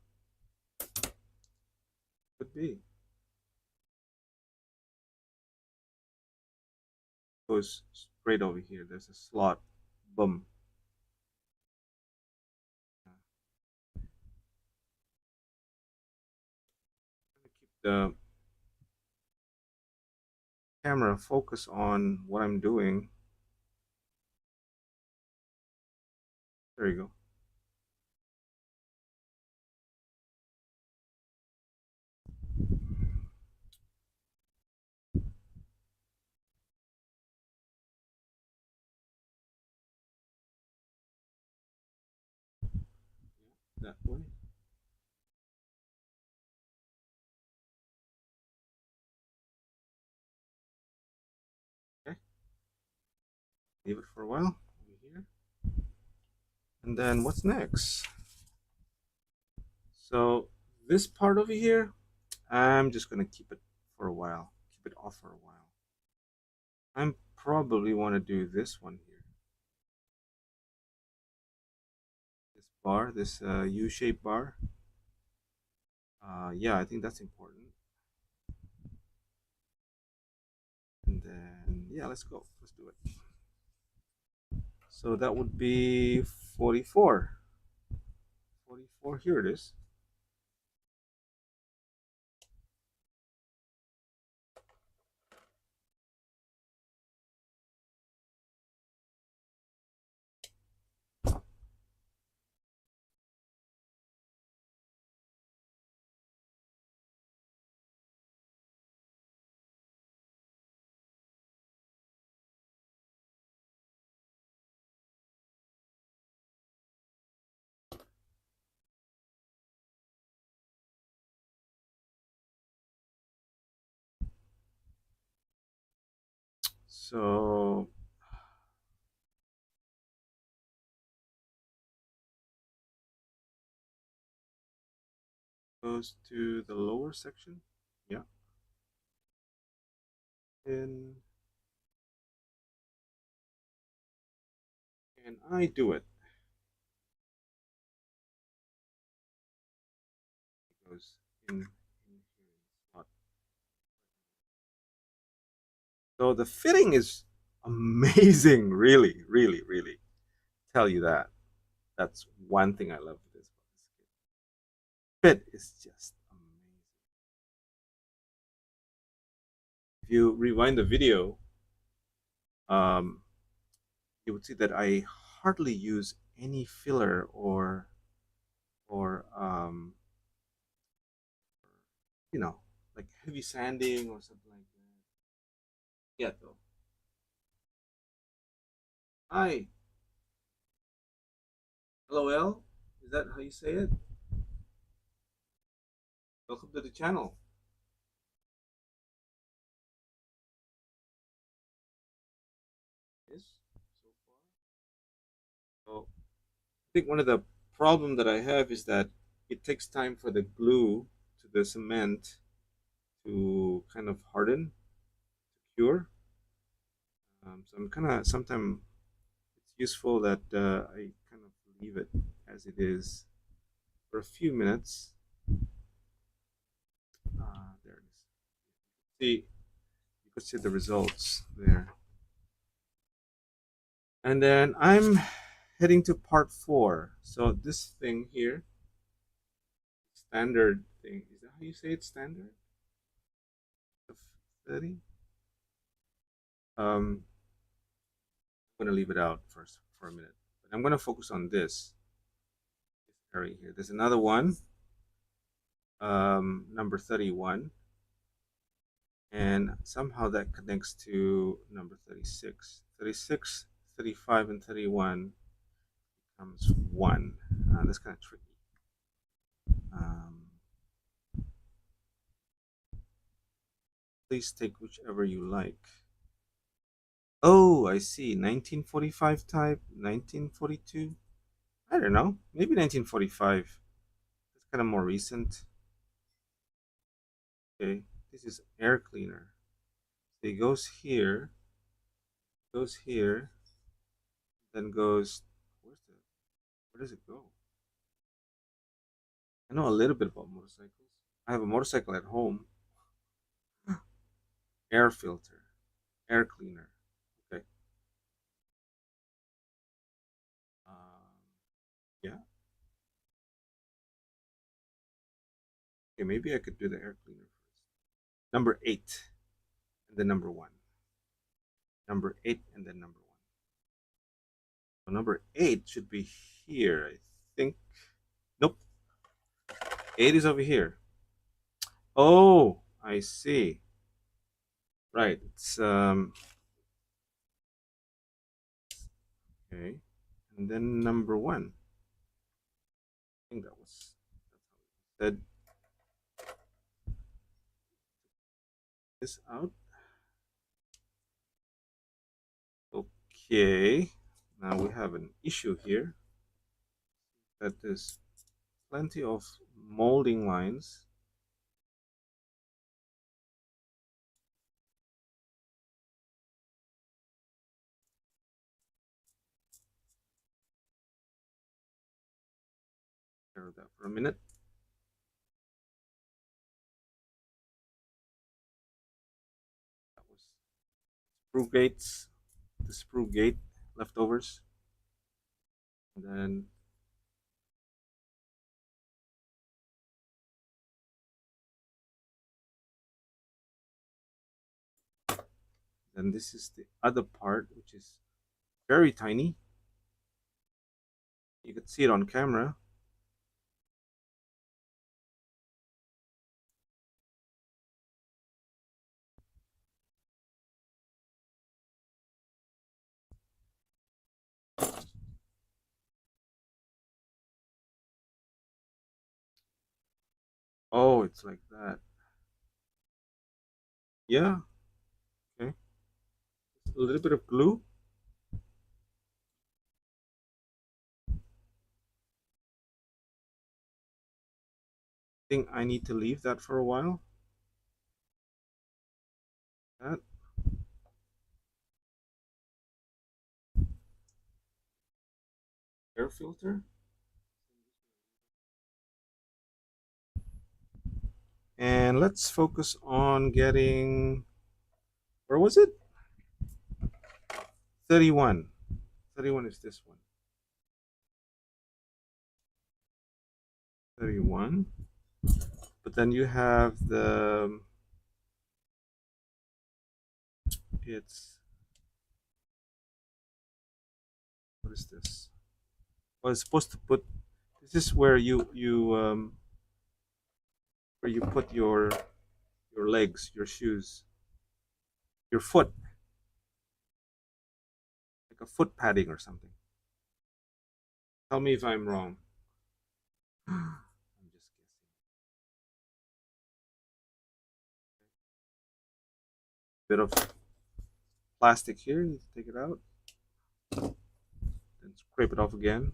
Could be. Goes straight over here. There's a slot. Boom. Keep the camera focus on what I'm doing. There you go. That way. Okay. Leave it for a while over here. And then what's next? So this part over here, I'm just gonna keep it for a while. Keep it off for a while. I'm probably want to do this one here. This bar, this U-shaped bar. Yeah, I think that's important. yeah, let's go. Let's do it. So that would be 44. 44, here it is. So goes to the lower section. Yeah. And I do it. It goes in here. So the fitting is amazing, really, really, really. Tell you that. That's one thing I love with this fit is just amazing. If you rewind the video, um, you would see that I hardly use any filler or you know, like heavy sanding or something like that. Yeah, though. Hi, LOL. Is that how you say it? Welcome to the channel. Yes, so far. So I think one of the problem that I have is that it takes time for the glue to the cement to kind of harden, to cure. So I'm kind of sometimes it's useful that I kind of leave it as it is for a few minutes. There it is. See, you could see the results there. And then I'm heading to part 4. So this thing here, standard thing, is that how you say it? Standard? 30? I'm going to leave it out first for a minute. But I'm going to focus on this area here. There's another one, number 31. And somehow that connects to number 36. 36, 35, and 31 becomes 1. That's kind of tricky. Um, please take whichever you like. Oh, I see. 1945 type, 1942. I don't know. Maybe 1945. It's kind of more recent. Okay, this is air cleaner. So it goes here, then goes. Where does it go? I know a little bit about motorcycles. I have a motorcycle at home. Air filter, air cleaner. Okay. Yeah. Okay, maybe I could do the air cleaner first. Number 8, and then number 1. Number 8, and then number 1. So number 8 should be here, I think. Nope. 8 is over here. Oh, I see. Right. It's okay. And then number 1. I think that's how it said this out. Okay. Now we have an issue here that there's plenty of molding lines. Bear that for a minute. That was Sprue gates, the sprue gate leftovers, and then this is the other part, which is very tiny. You can see it on camera. Oh, it's like that. Yeah, okay. A little bit of glue. I think I need to leave that for a while. That air filter. And let's focus on getting, where was it? 31. 31 is this one. 31. But then you have the, it's, what is this? Well, it's supposed to put, this is where where you put your legs, your shoes, your foot, like a foot padding or something. Tell me if I'm wrong. I'm just guessing. Bit of plastic here. You take it out, then scrape it off again.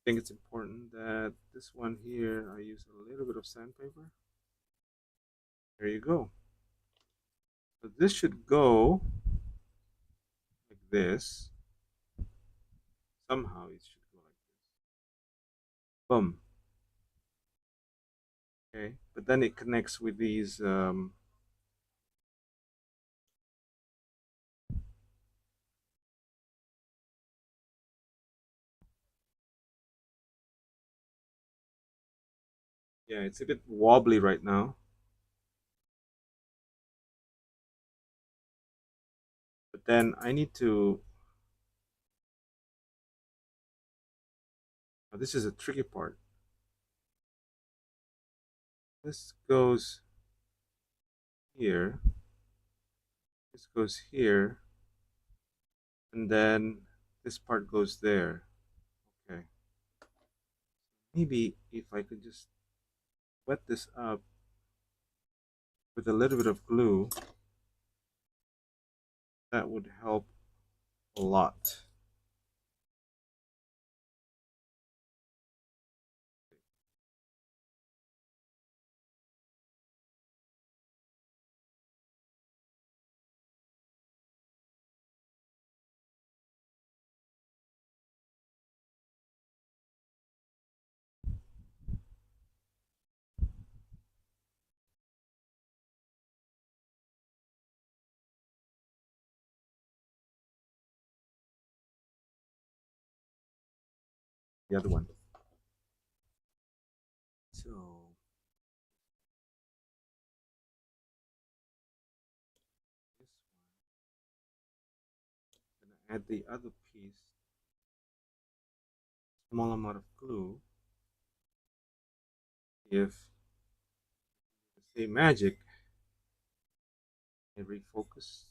I think it's important that this one here, I use a little bit of sandpaper. There you go. So this should go like this. Somehow it should go like this. Boom. Okay, but then it connects with these yeah, it's a bit wobbly right now. But then I need to, oh, this is a tricky part. This goes here. This goes here. And then this part goes there. Okay. Maybe if I could just wet this up with a little bit of glue, that would help a lot. The other one. So this one, I'm gonna add the other piece, small amount of glue. If say magic, and refocus.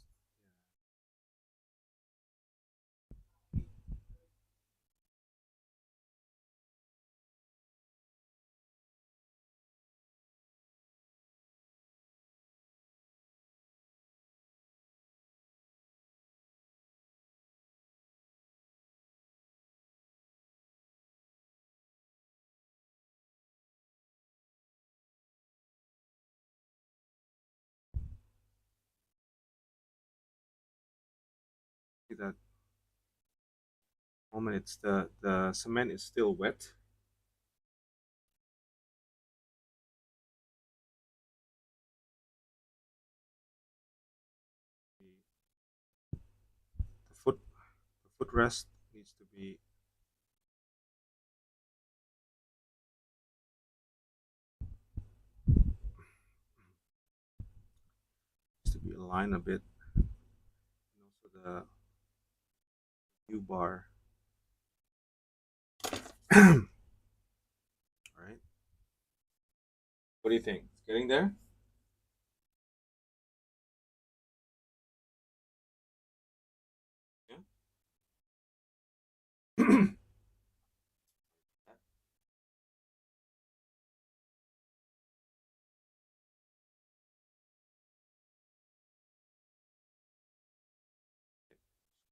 See that moment? It's the cement is still wet. footrest needs to be aligned a bit. And also the U bar. All right. What do you think? It's getting there? Yeah.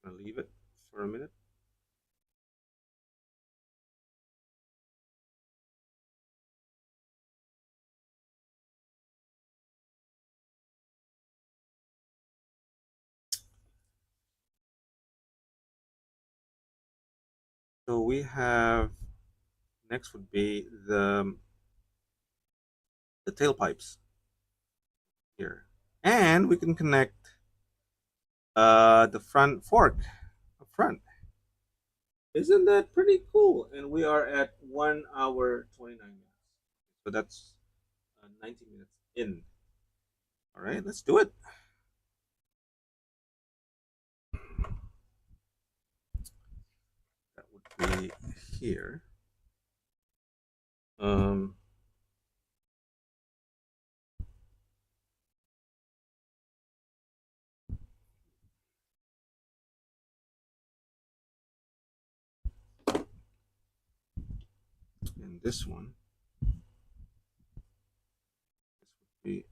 I'll leave it for a minute. So we have, next would be the tailpipes here. And we can connect the front fork up front. Isn't that pretty cool? And we are at 1 hour 29 minutes. So that's 90 minutes in. All right, let's do it. That would be here. Um, and this one, this would be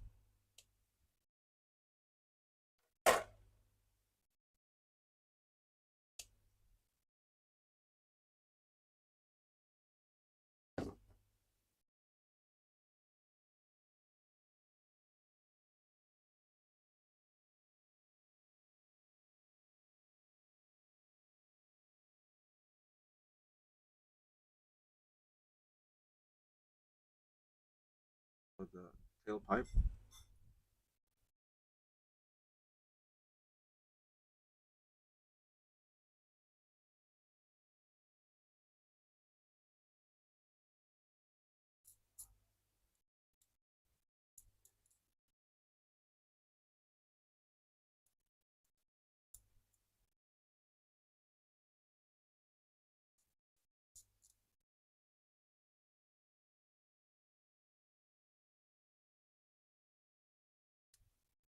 for the tailpipe.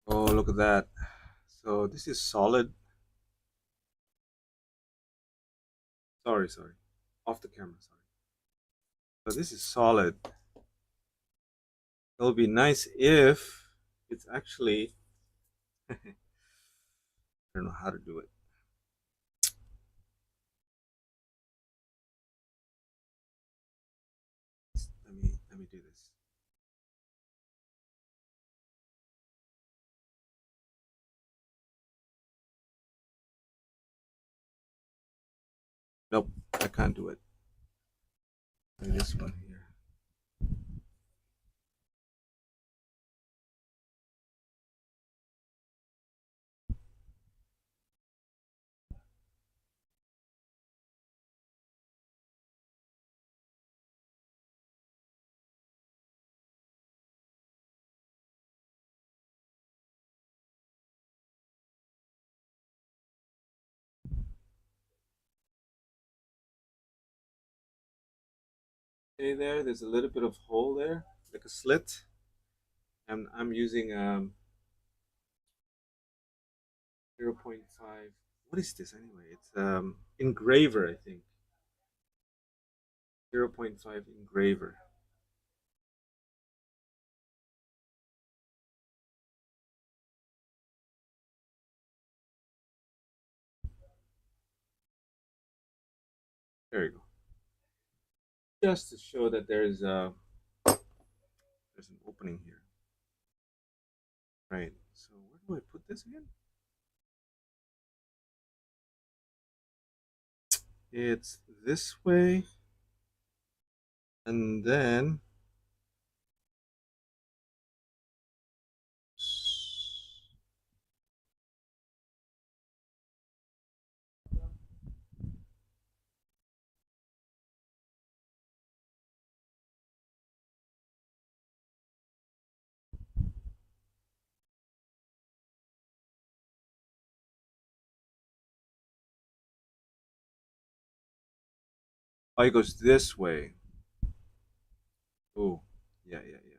Oh, look at that. So this is solid. Sorry. Off the camera, sorry. So this is solid. It'll be nice if it's actually, I don't know how to do it. Let me do this. Nope, I can't do it. Try this one here. Okay, there's a little bit of hole there, like a slit. And I'm using 0.5. What is this anyway? It's engraver, I think. 0.5 engraver. There you go. Just to show that there's an opening here. Right. So where do I put this again? It's this way, and then Oh, it goes this way. Oh, yeah, yeah, yeah.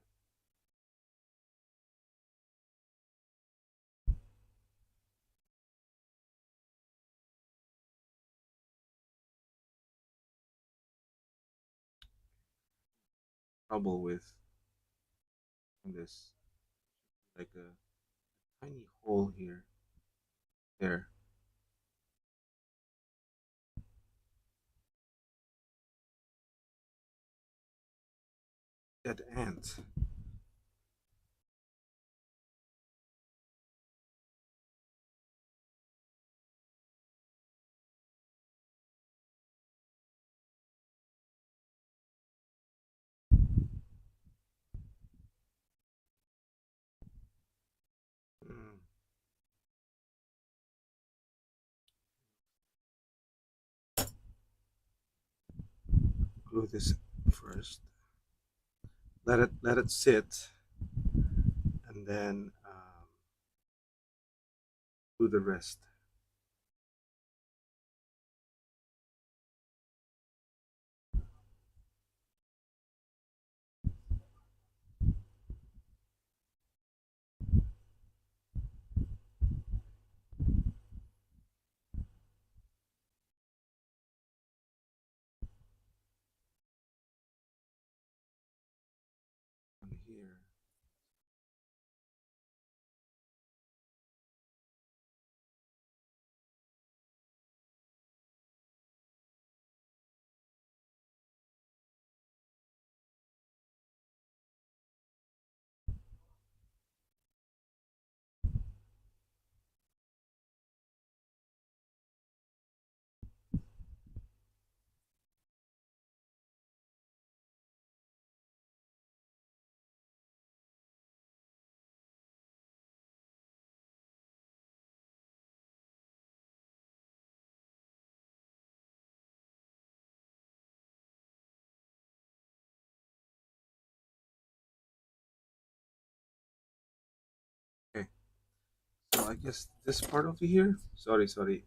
Trouble with this, like a tiny hole here. There. Dead ant. Mm. Glue this first. Let it sit, and then do the rest. On here. Okay. So I guess this part over here. Sorry, sorry.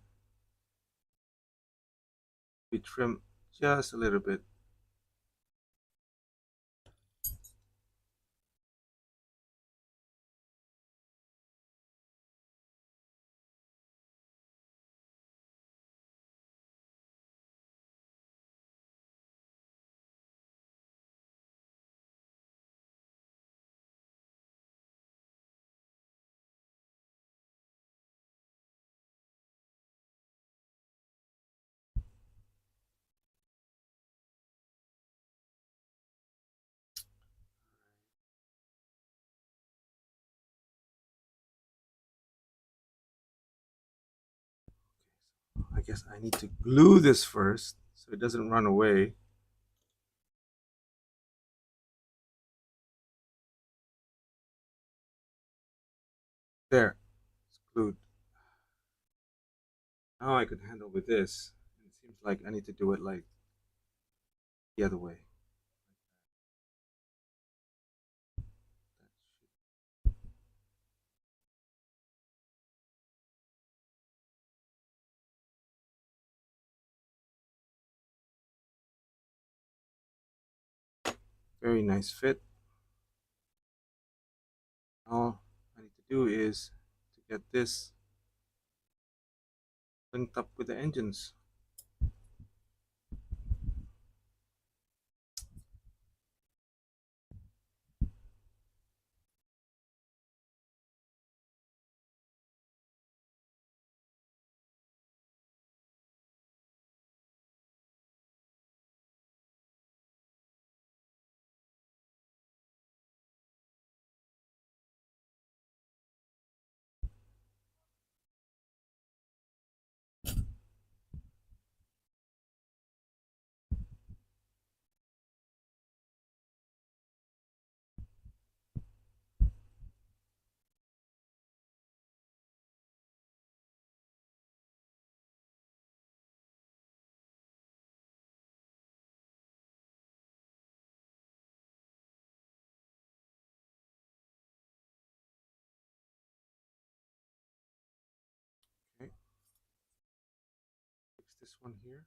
We trim just a little bit. I guess I need to glue this first so it doesn't run away. There, it's glued. Now I can handle with this. It seems like I need to do it like the other way. Very nice fit. All I need to do is to get this linked up with the engines. Okay, fix this one here.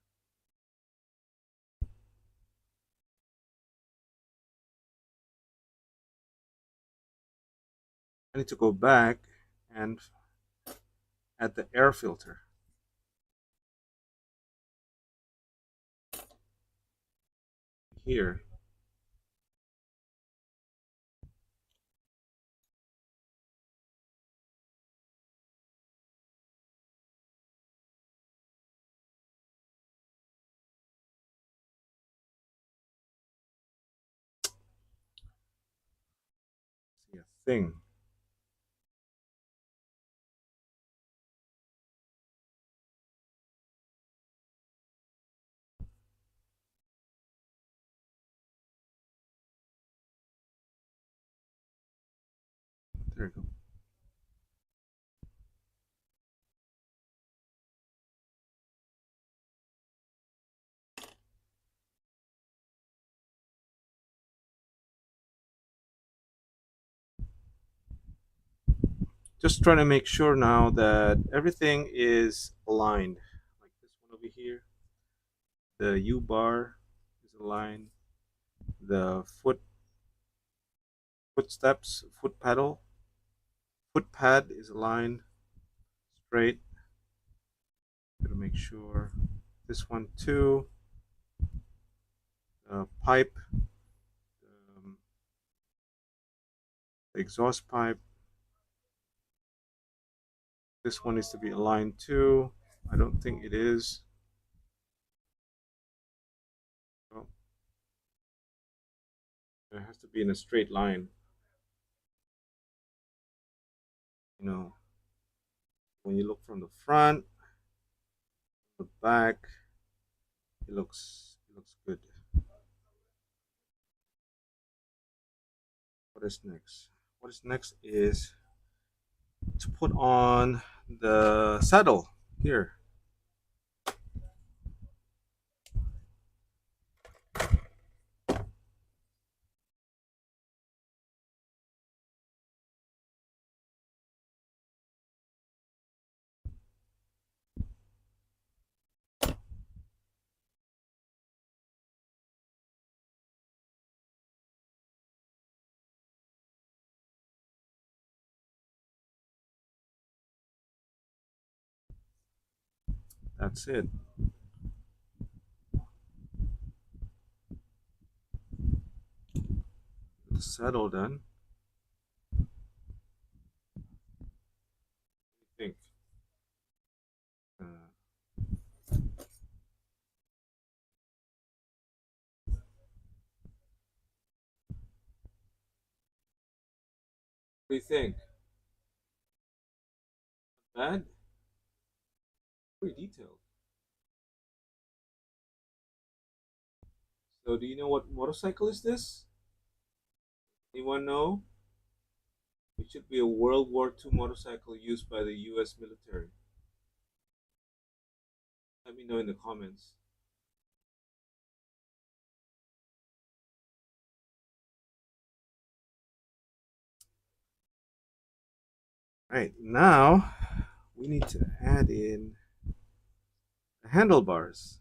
I need to go back and add the air filter here. See a thing. There you go. Just trying to make sure now that everything is aligned. Like this one over here, the U bar is aligned. The footsteps, foot pad is aligned straight. Gotta make sure this one too. Pipe, the exhaust pipe. This one needs to be aligned too. I don't think it is. Oh, it has to be in a straight line. You know, when you look from the front, the back, it looks good. What is next? What is next is to put on the saddle here. That's it. The saddle done. What do you think? Uh, what do you think? Bad? Pretty detailed. So, do you know what motorcycle is this? Anyone know? It should be a World War II motorcycle used by the US military. Let me know in the comments. Alright, now we need to add in the handlebars.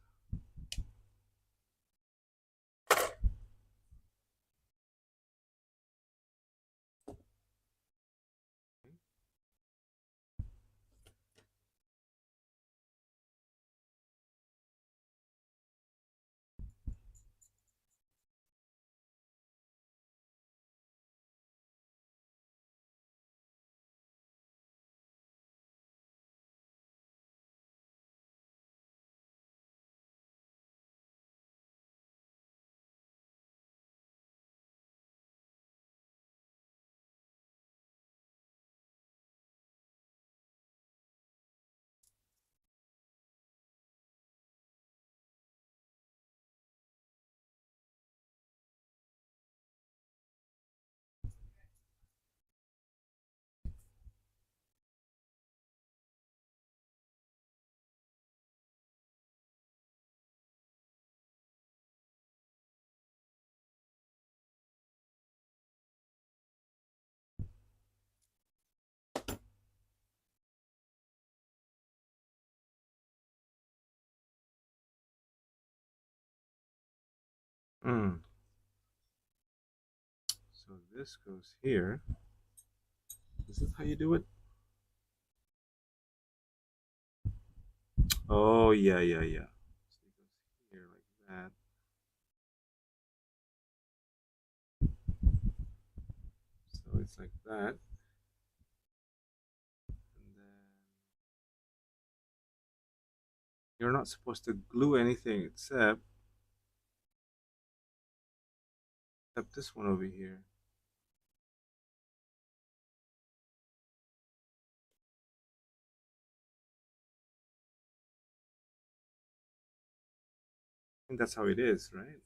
Mm. So this goes here Is this how you do it? Oh, yeah, yeah, yeah. So it goes here like that. So it's like that. And then you're not supposed to glue anything except this one over here. I think that's how it is, right?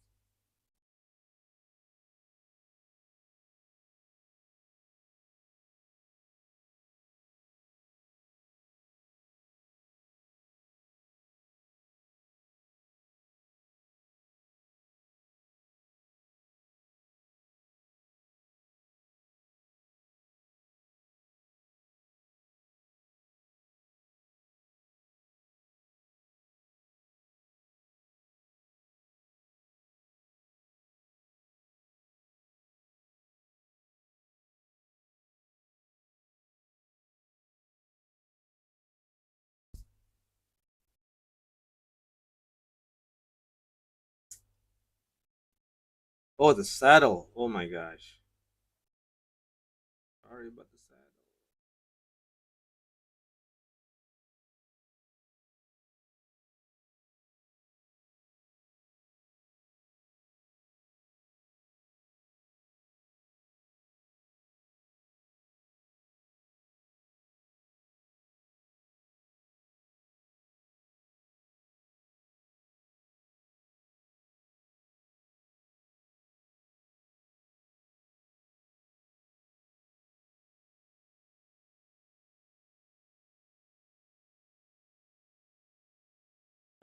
Oh, the saddle. Oh my gosh. Sorry about the saddle.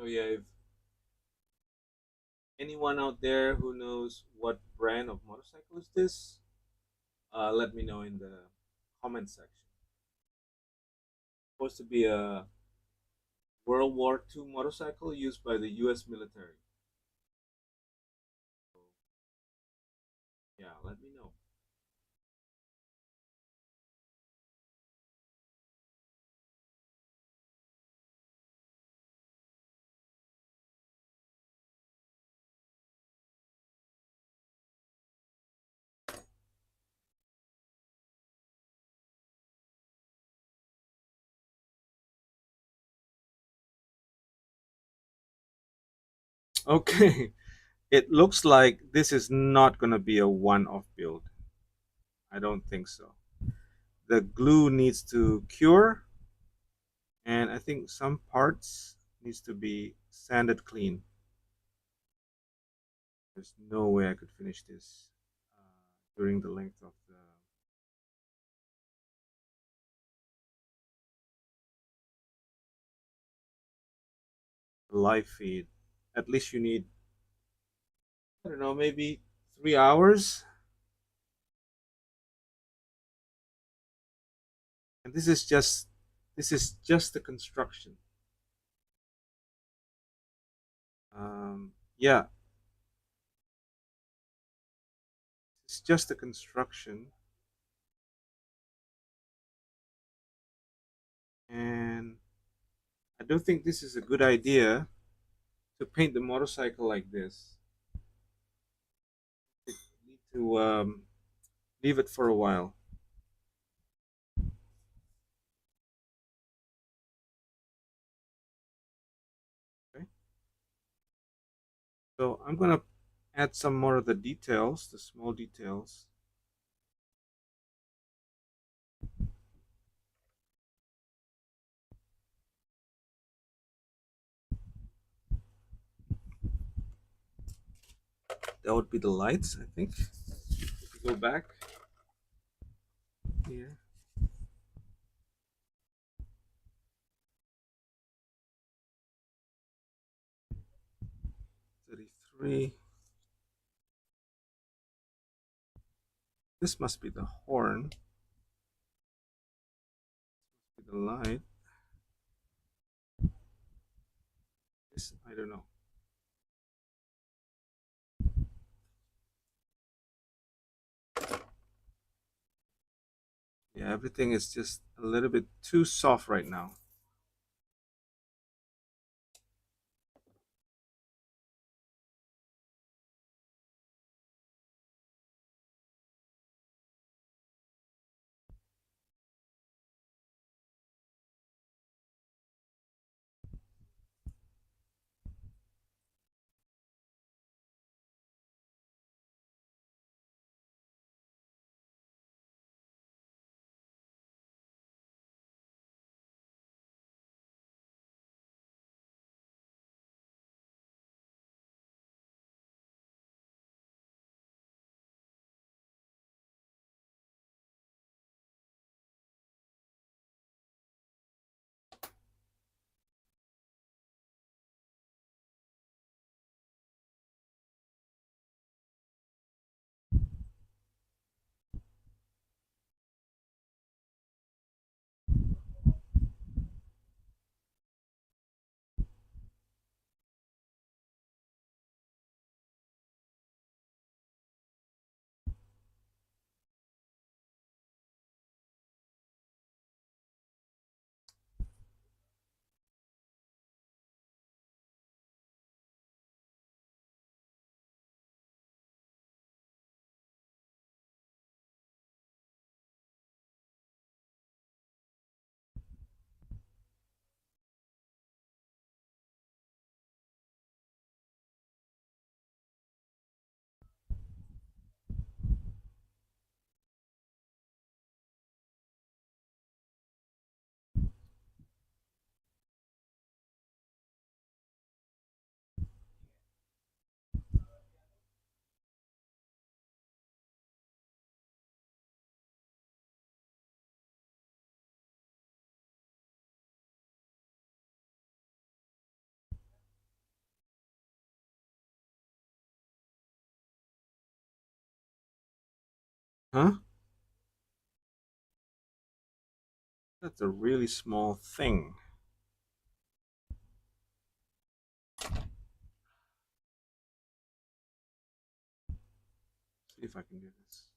So yeah, if anyone out there who knows what brand of motorcycle is this, let me know in the comment section. It's supposed to be a World War II motorcycle used by the U.S. military. So yeah, let me know. Okay, it looks like this is not gonna be a one-off build. I don't think so. The glue needs to cure, and I think some parts needs to be sanded clean. There's no way I could finish this during the length of the live feed. At least you need, I don't know, maybe 3 hours. And this is just the construction. Yeah, it's just the construction, and I don't think this is a good idea to paint the motorcycle like this. You need to leave it for a while. Okay, so I'm gonna add some more of the details, the small details. That would be the lights, I think. If you go back here, 33. This must be the horn, the light. This, I don't know. Yeah, everything is just a little bit too soft right now. Huh? That's a really small thing. See if I can do this.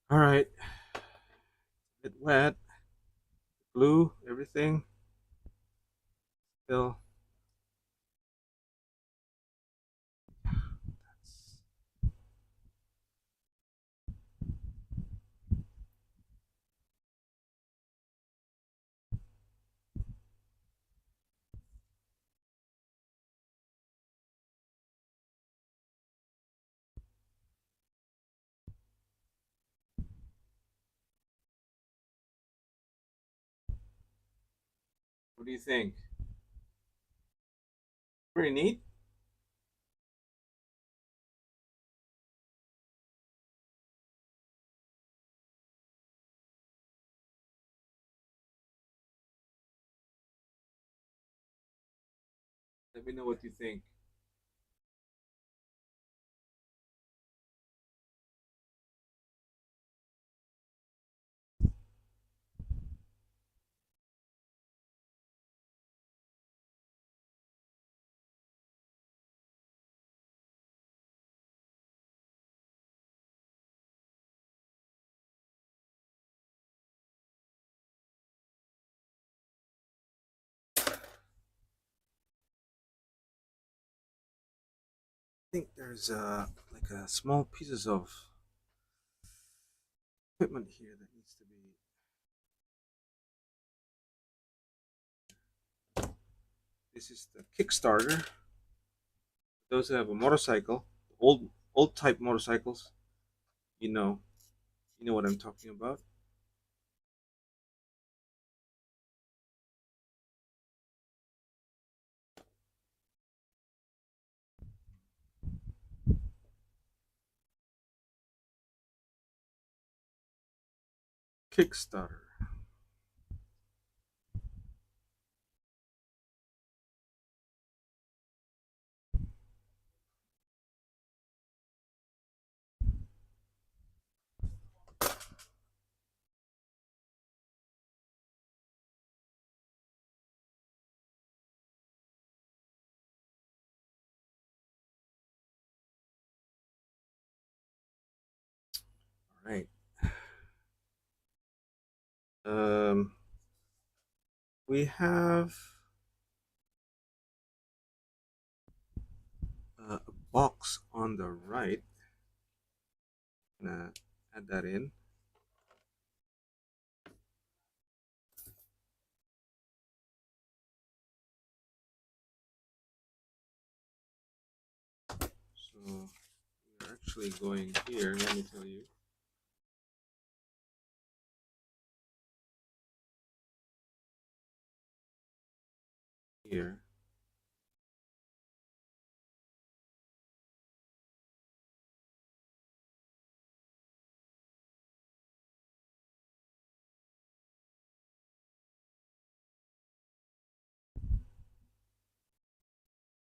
All right. A bit wet. Glue, everything. Still. What do you think? Pretty neat. Let me know what you think. I think there's like a small pieces of equipment here that needs to be. This is the Kickstarter. Those who have a motorcycle, old type motorcycles, you know, you know what I'm talking about. Kickstarter. All right. We have a box on the right. I'm gonna add that in. So we're actually going here. Let me tell you. Here.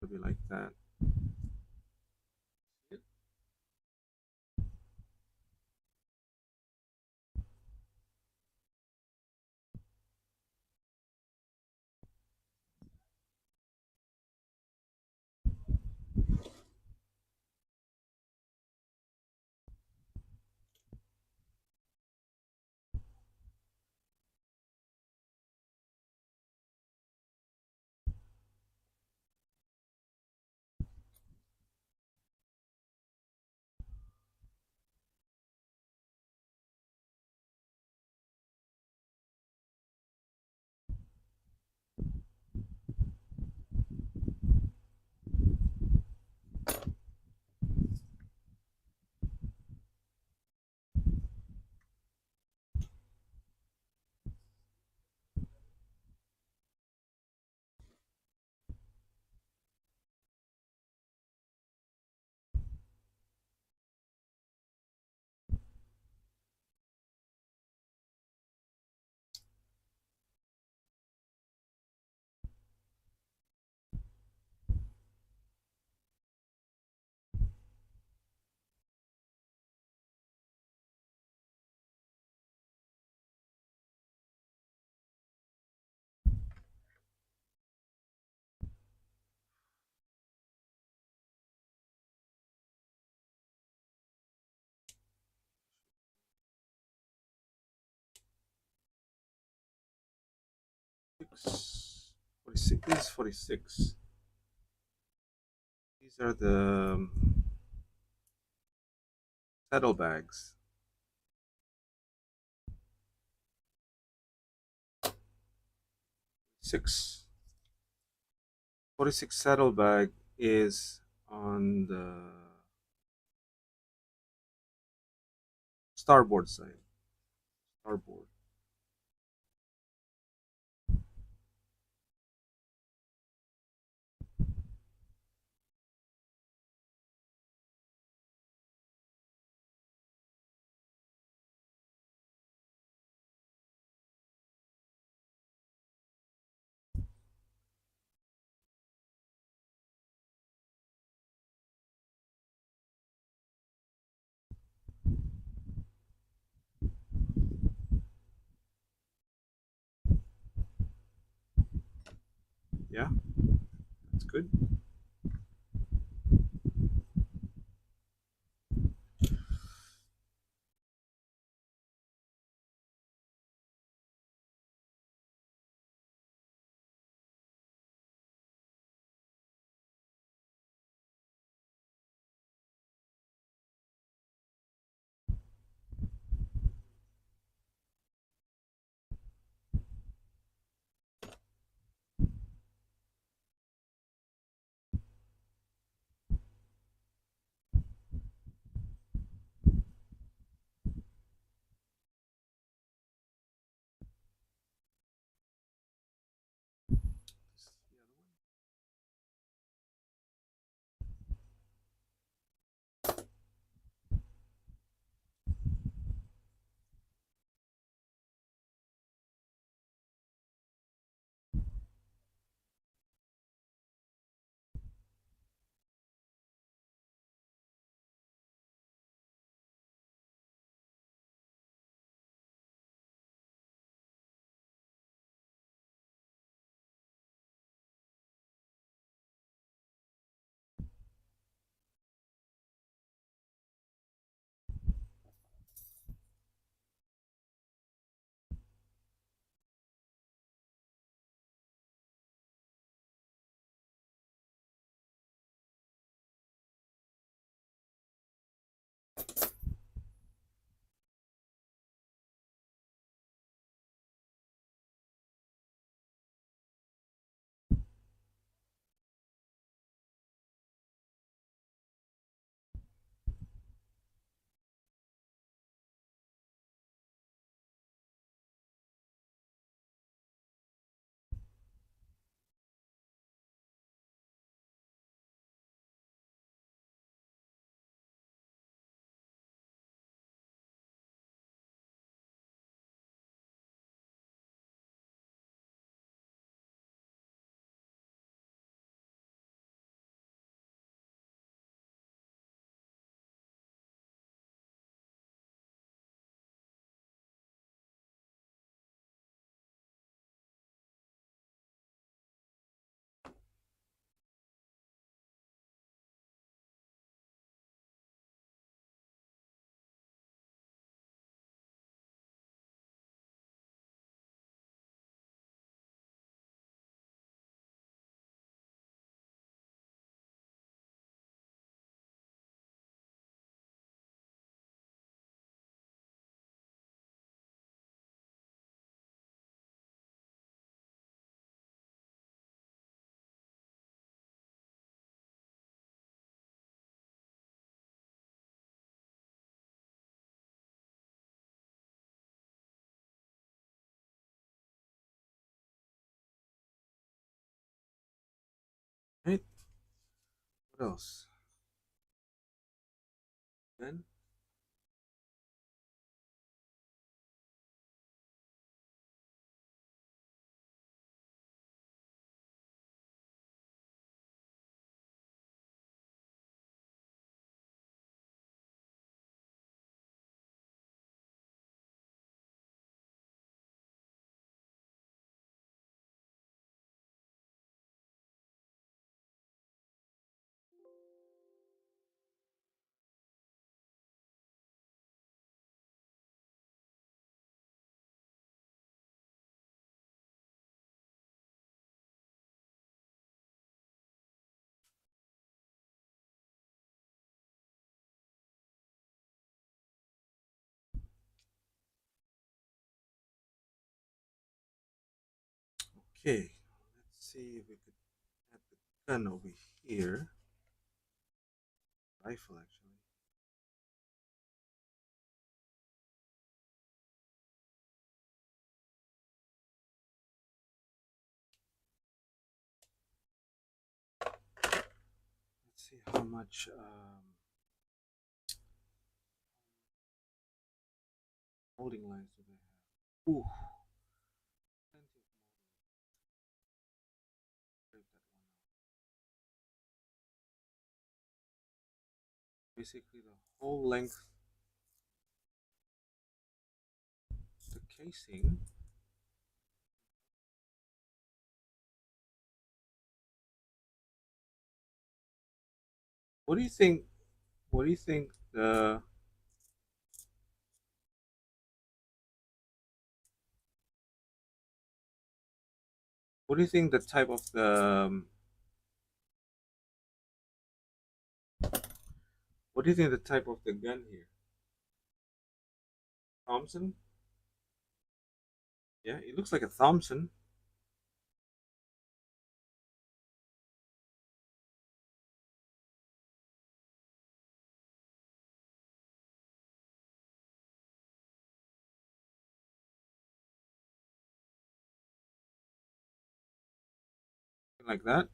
It'll be like that. 46. This is 46. These are the saddlebags. 46 saddlebag is on the starboard side. Starboard. Yeah, that's good. else? Then okay, let's see if we could add the gun over here. Rifle, actually. Let's see how much molding lines do they have. Ooh, plenty of molding. Basically, the whole length of the casing. What do you think? What do you think the What do you think the type of the What do you think the type of the gun here? Thompson? Yeah, it looks like a Thompson. Like that.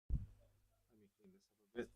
Let me clean this up a bit.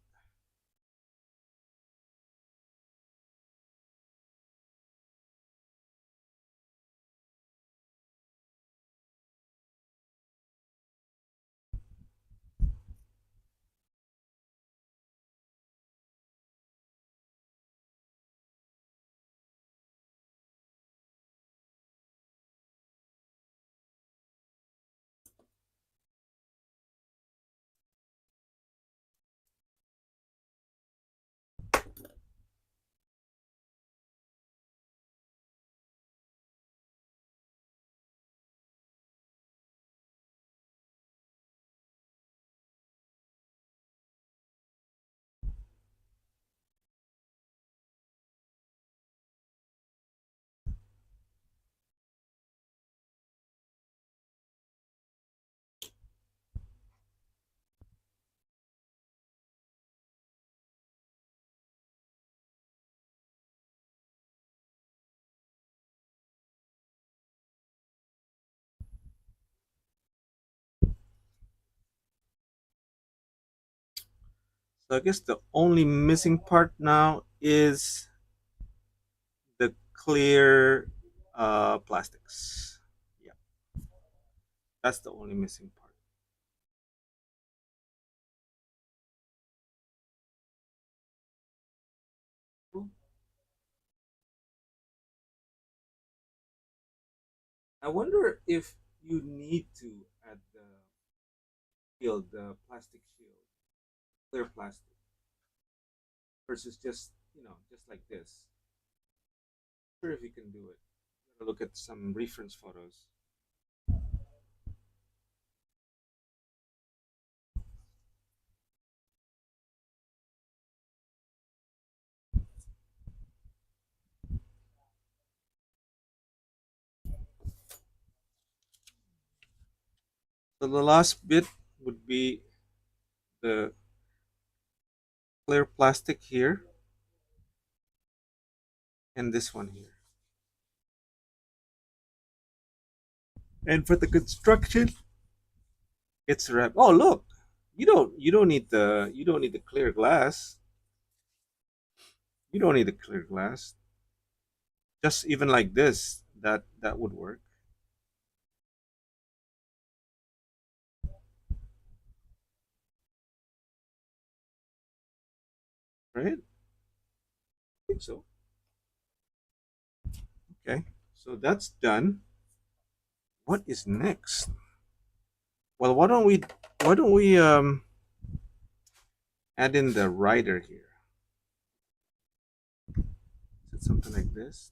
So I guess the only missing part now is the clear plastics. Yeah, that's the only missing part. I wonder if you need to add the shield, the plastic shield, clear plastic, versus just just like this. Sure, if you can do it. Look at some reference photos. So the last bit would be the clear plastic here and this one here. And for the construction, it's wrapped. Oh, look, You don't need the clear glass. You don't need the clear glass. Just even like this, that would work, right? I think so. Okay, so that's done. What is next? Well, why don't we add in the rider here? Is it something like this?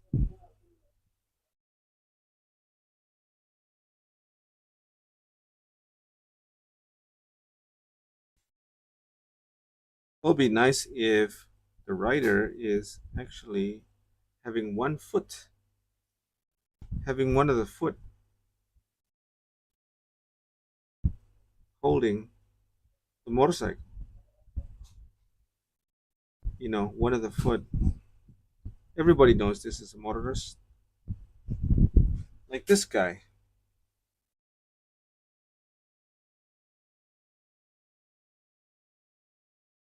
It would be nice if the rider is actually having one foot, having one of the foot holding the motorcycle. One of the foot. Everybody knows this is a motorist. Like this guy,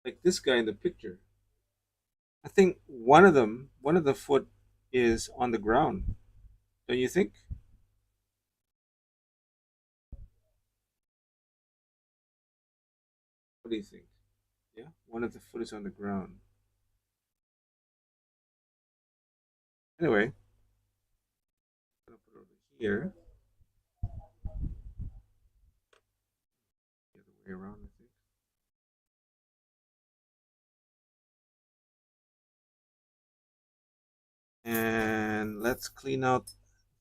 like this guy in the picture. I think one of the foot is on the ground. Don't you think? What do you think? Yeah, one of the foot is on the ground. Anyway, I'm gonna put it over here, the other way around, I think. And let's clean out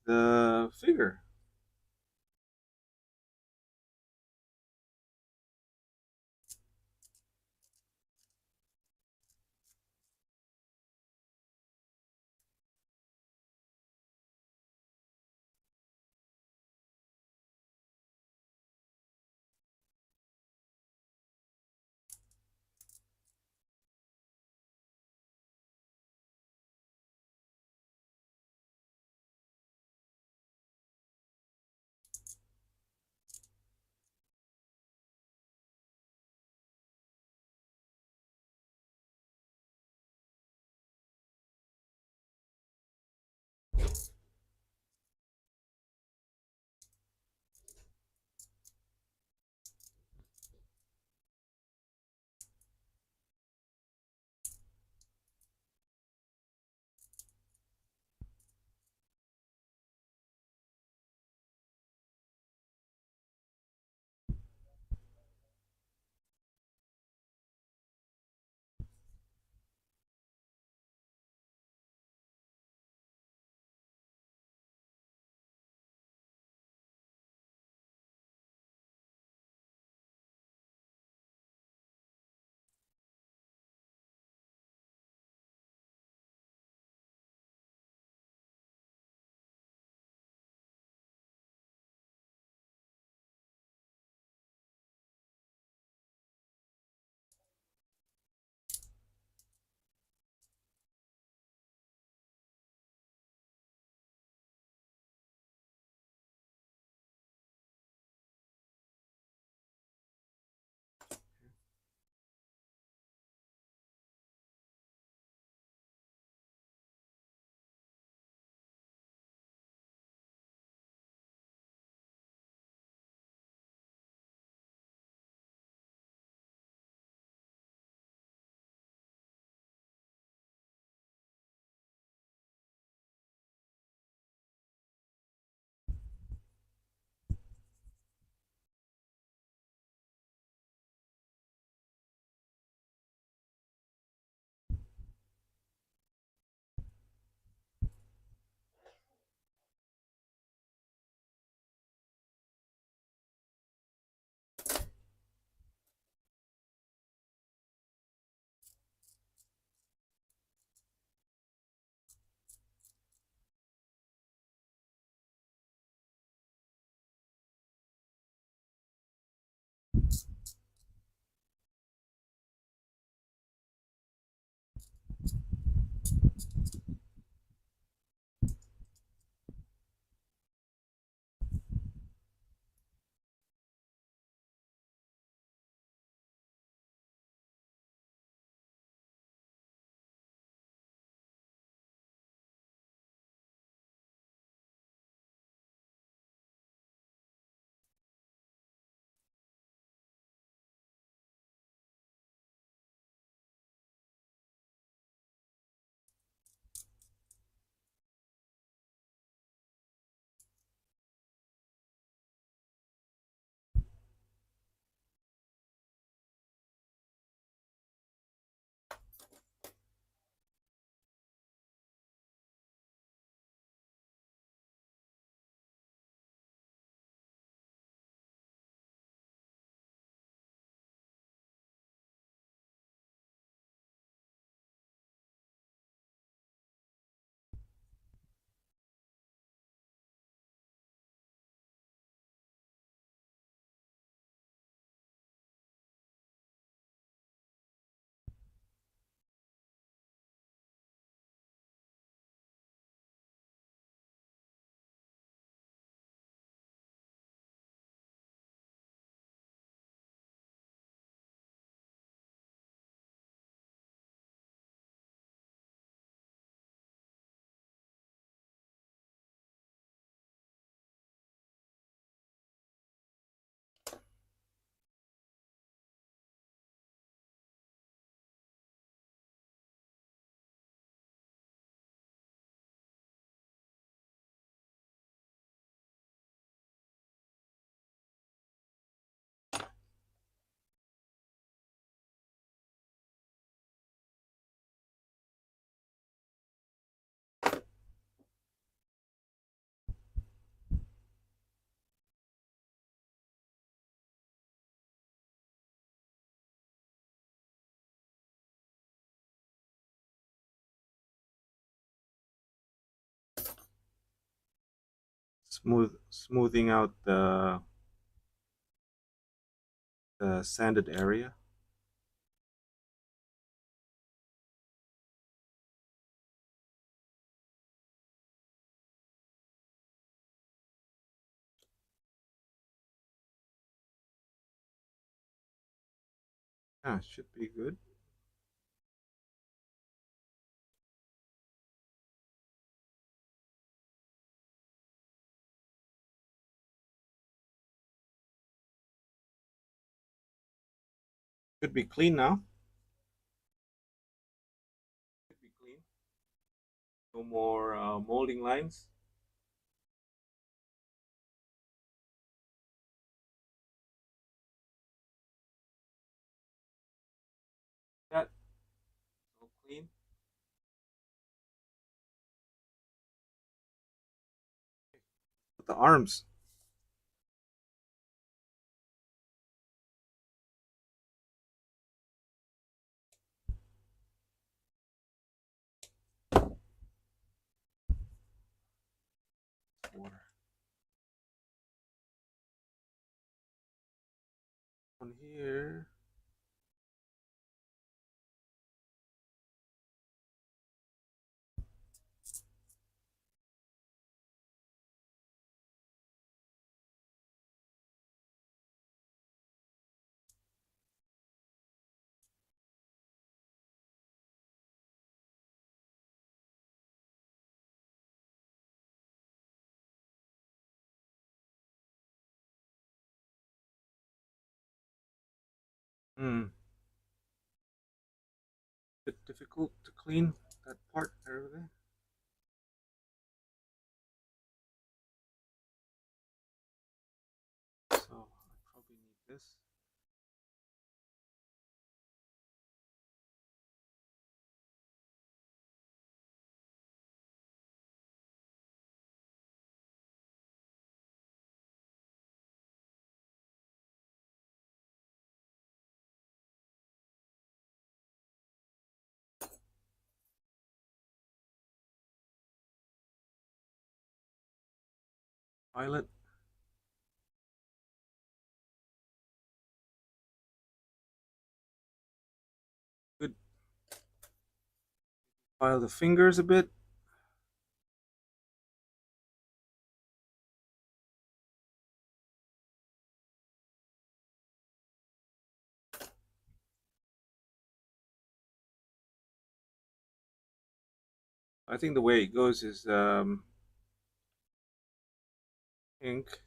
the figure. smoothing out the sanded area. Yeah, should be good. Should be clean now. Should be clean. No more molding lines. That all clean. The arms. Water. On here. Hmm. Bit difficult to clean that part over there. So I probably need this. Pilot. Good. File the fingers a bit. I think the way it goes is I think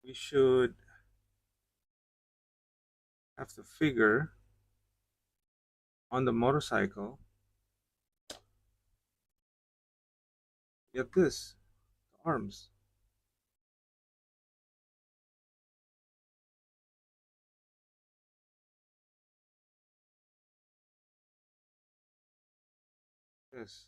we should have the figure on the motorcycle. Get this, the arms. This.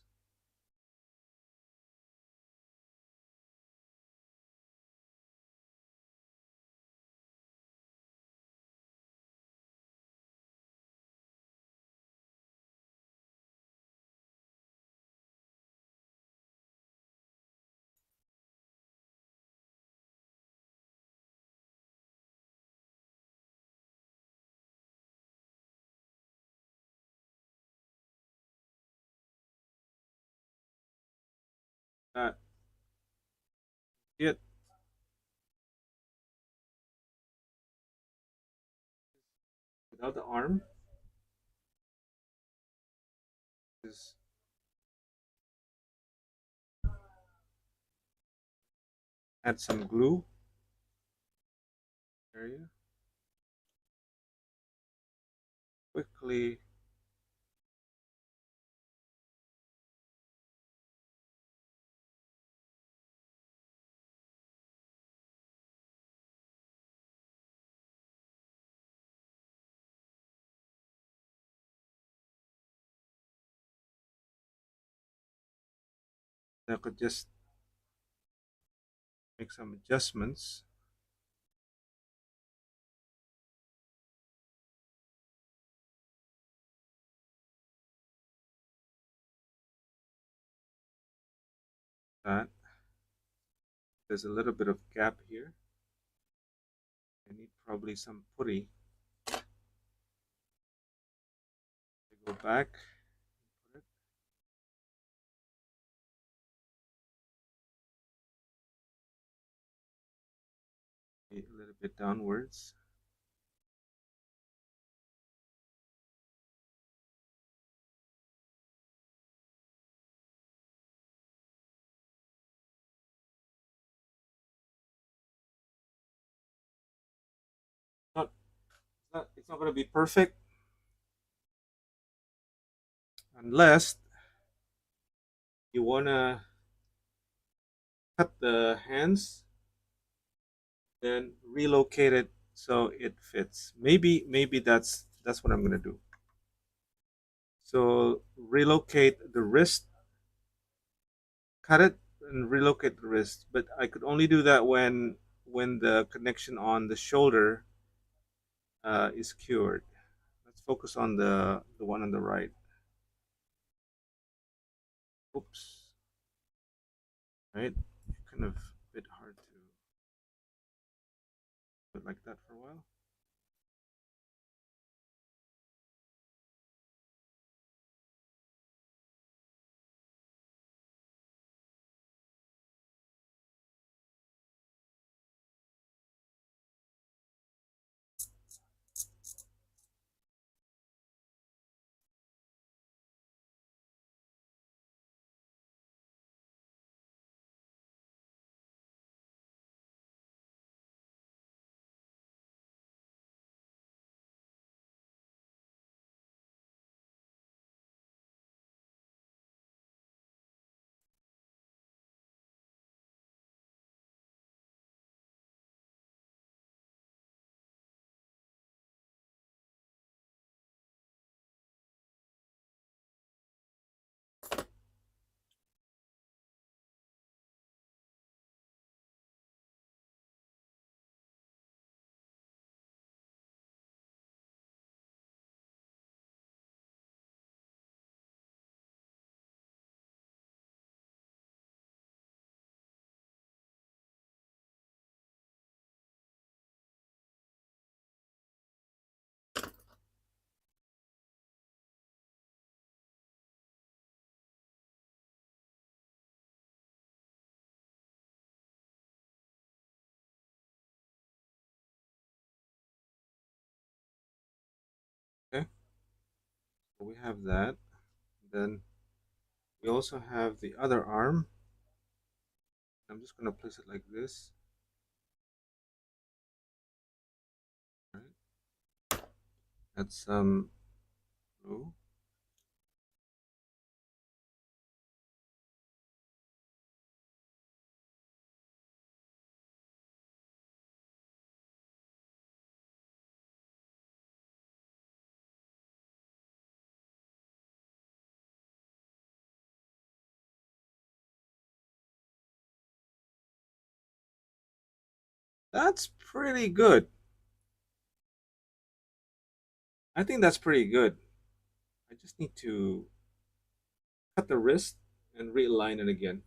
That. It. Without the arm. Is add some glue. Area. Quickly. I could just make some adjustments. That. There's a little bit of gap here. I need probably some putty. Go back. Put it. A little bit downwards. It's not going to be perfect unless you want to cut the hands, then relocate it so it fits. Maybe that's what I'm going to do. So relocate the wrist, cut it and relocate the wrist, but I could only do that when the connection on the shoulder is cured. Let's focus on the one on the right. Oops. Right? Kind of a bit hard to put like that for a while. Okay, so we have that. Then we also have the other arm. I'm just going to place it like this. Right. Add some glue. That's pretty good. I think that's pretty good. I just need to cut the wrist and realign it again.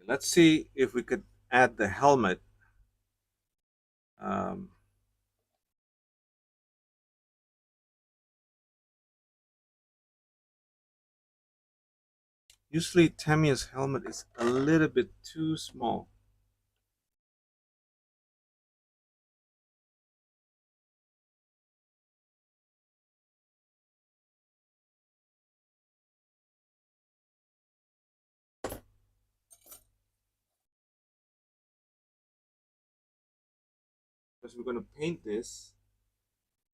Let's see if we could add the helmet. Um, Usually Tamiya's helmet is a little bit too small. Because we're going to paint this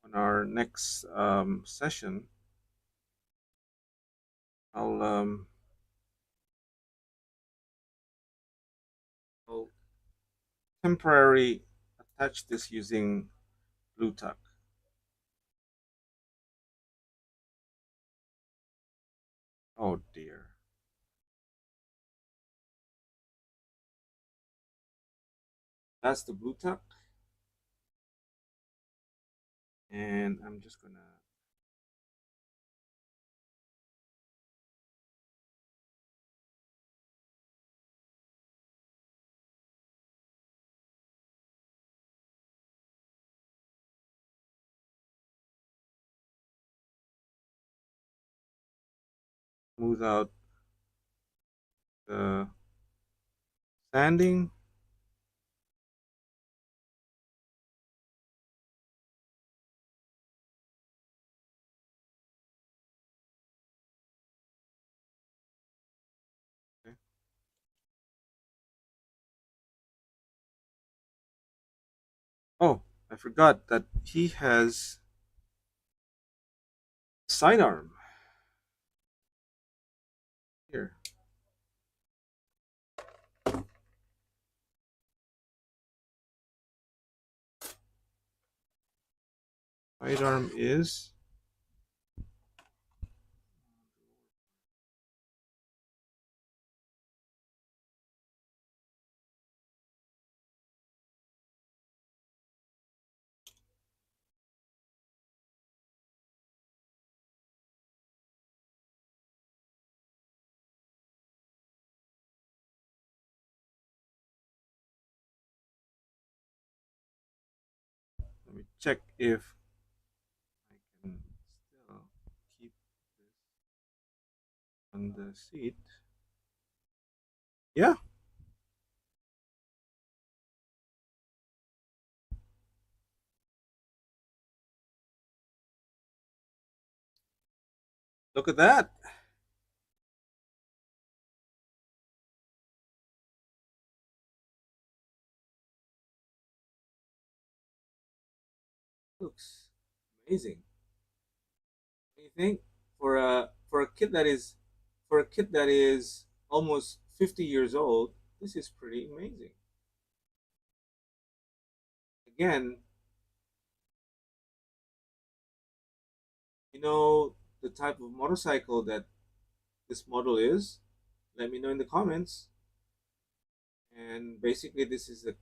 on our next session. I'll I'll temporarily attach this using blue tack. Oh dear. That's the blue tack. And I'm just gonna smooth out the sanding. Okay. Oh, I forgot that he has sidearm here. Sidearm is let me check if I can still keep this on the seat. Yeah, look at that. Looks amazing. What do you think? For a kid that is almost 50 years old, this is pretty amazing. Again, you know the type of motorcycle that this model is? Let me know in the comments. And basically, this is a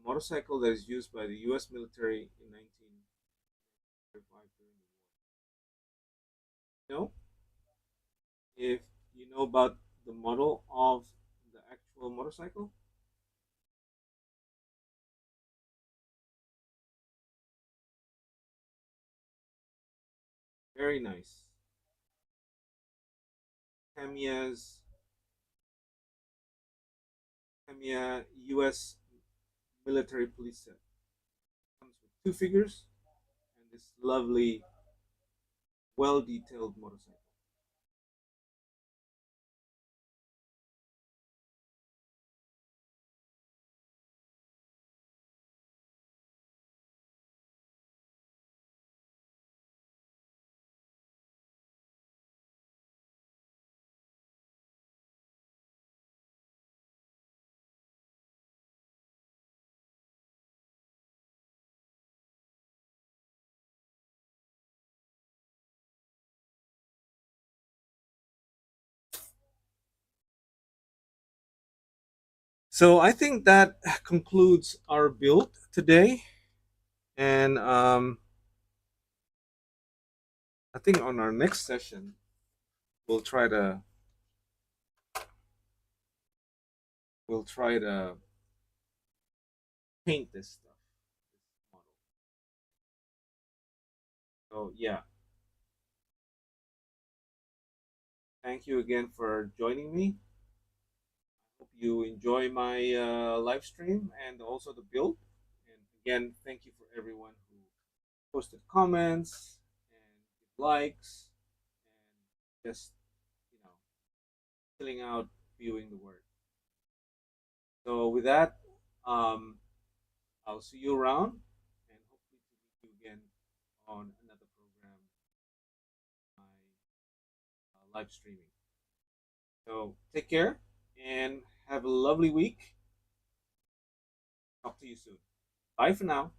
motorcycle that is used by the U.S. military in 1945 during the war. You know, if you know about the model of the actual motorcycle, very nice. Tamiya's Tamiya U.S. military police set comes with two figures and this lovely, well detailed motorcycle. So I think that concludes our build today, and I think on our next session we'll try to we'll try to paint this stuff, this model. So yeah, thank you again for joining me. Hope you enjoy my live stream and also the build. And again, thank you for everyone who posted comments and likes and just you know filling out viewing the work. So with that, um, I'll see you around and hopefully to meet you again on another program, my live streaming. So take care and have a lovely week. Talk to you soon. Bye for now.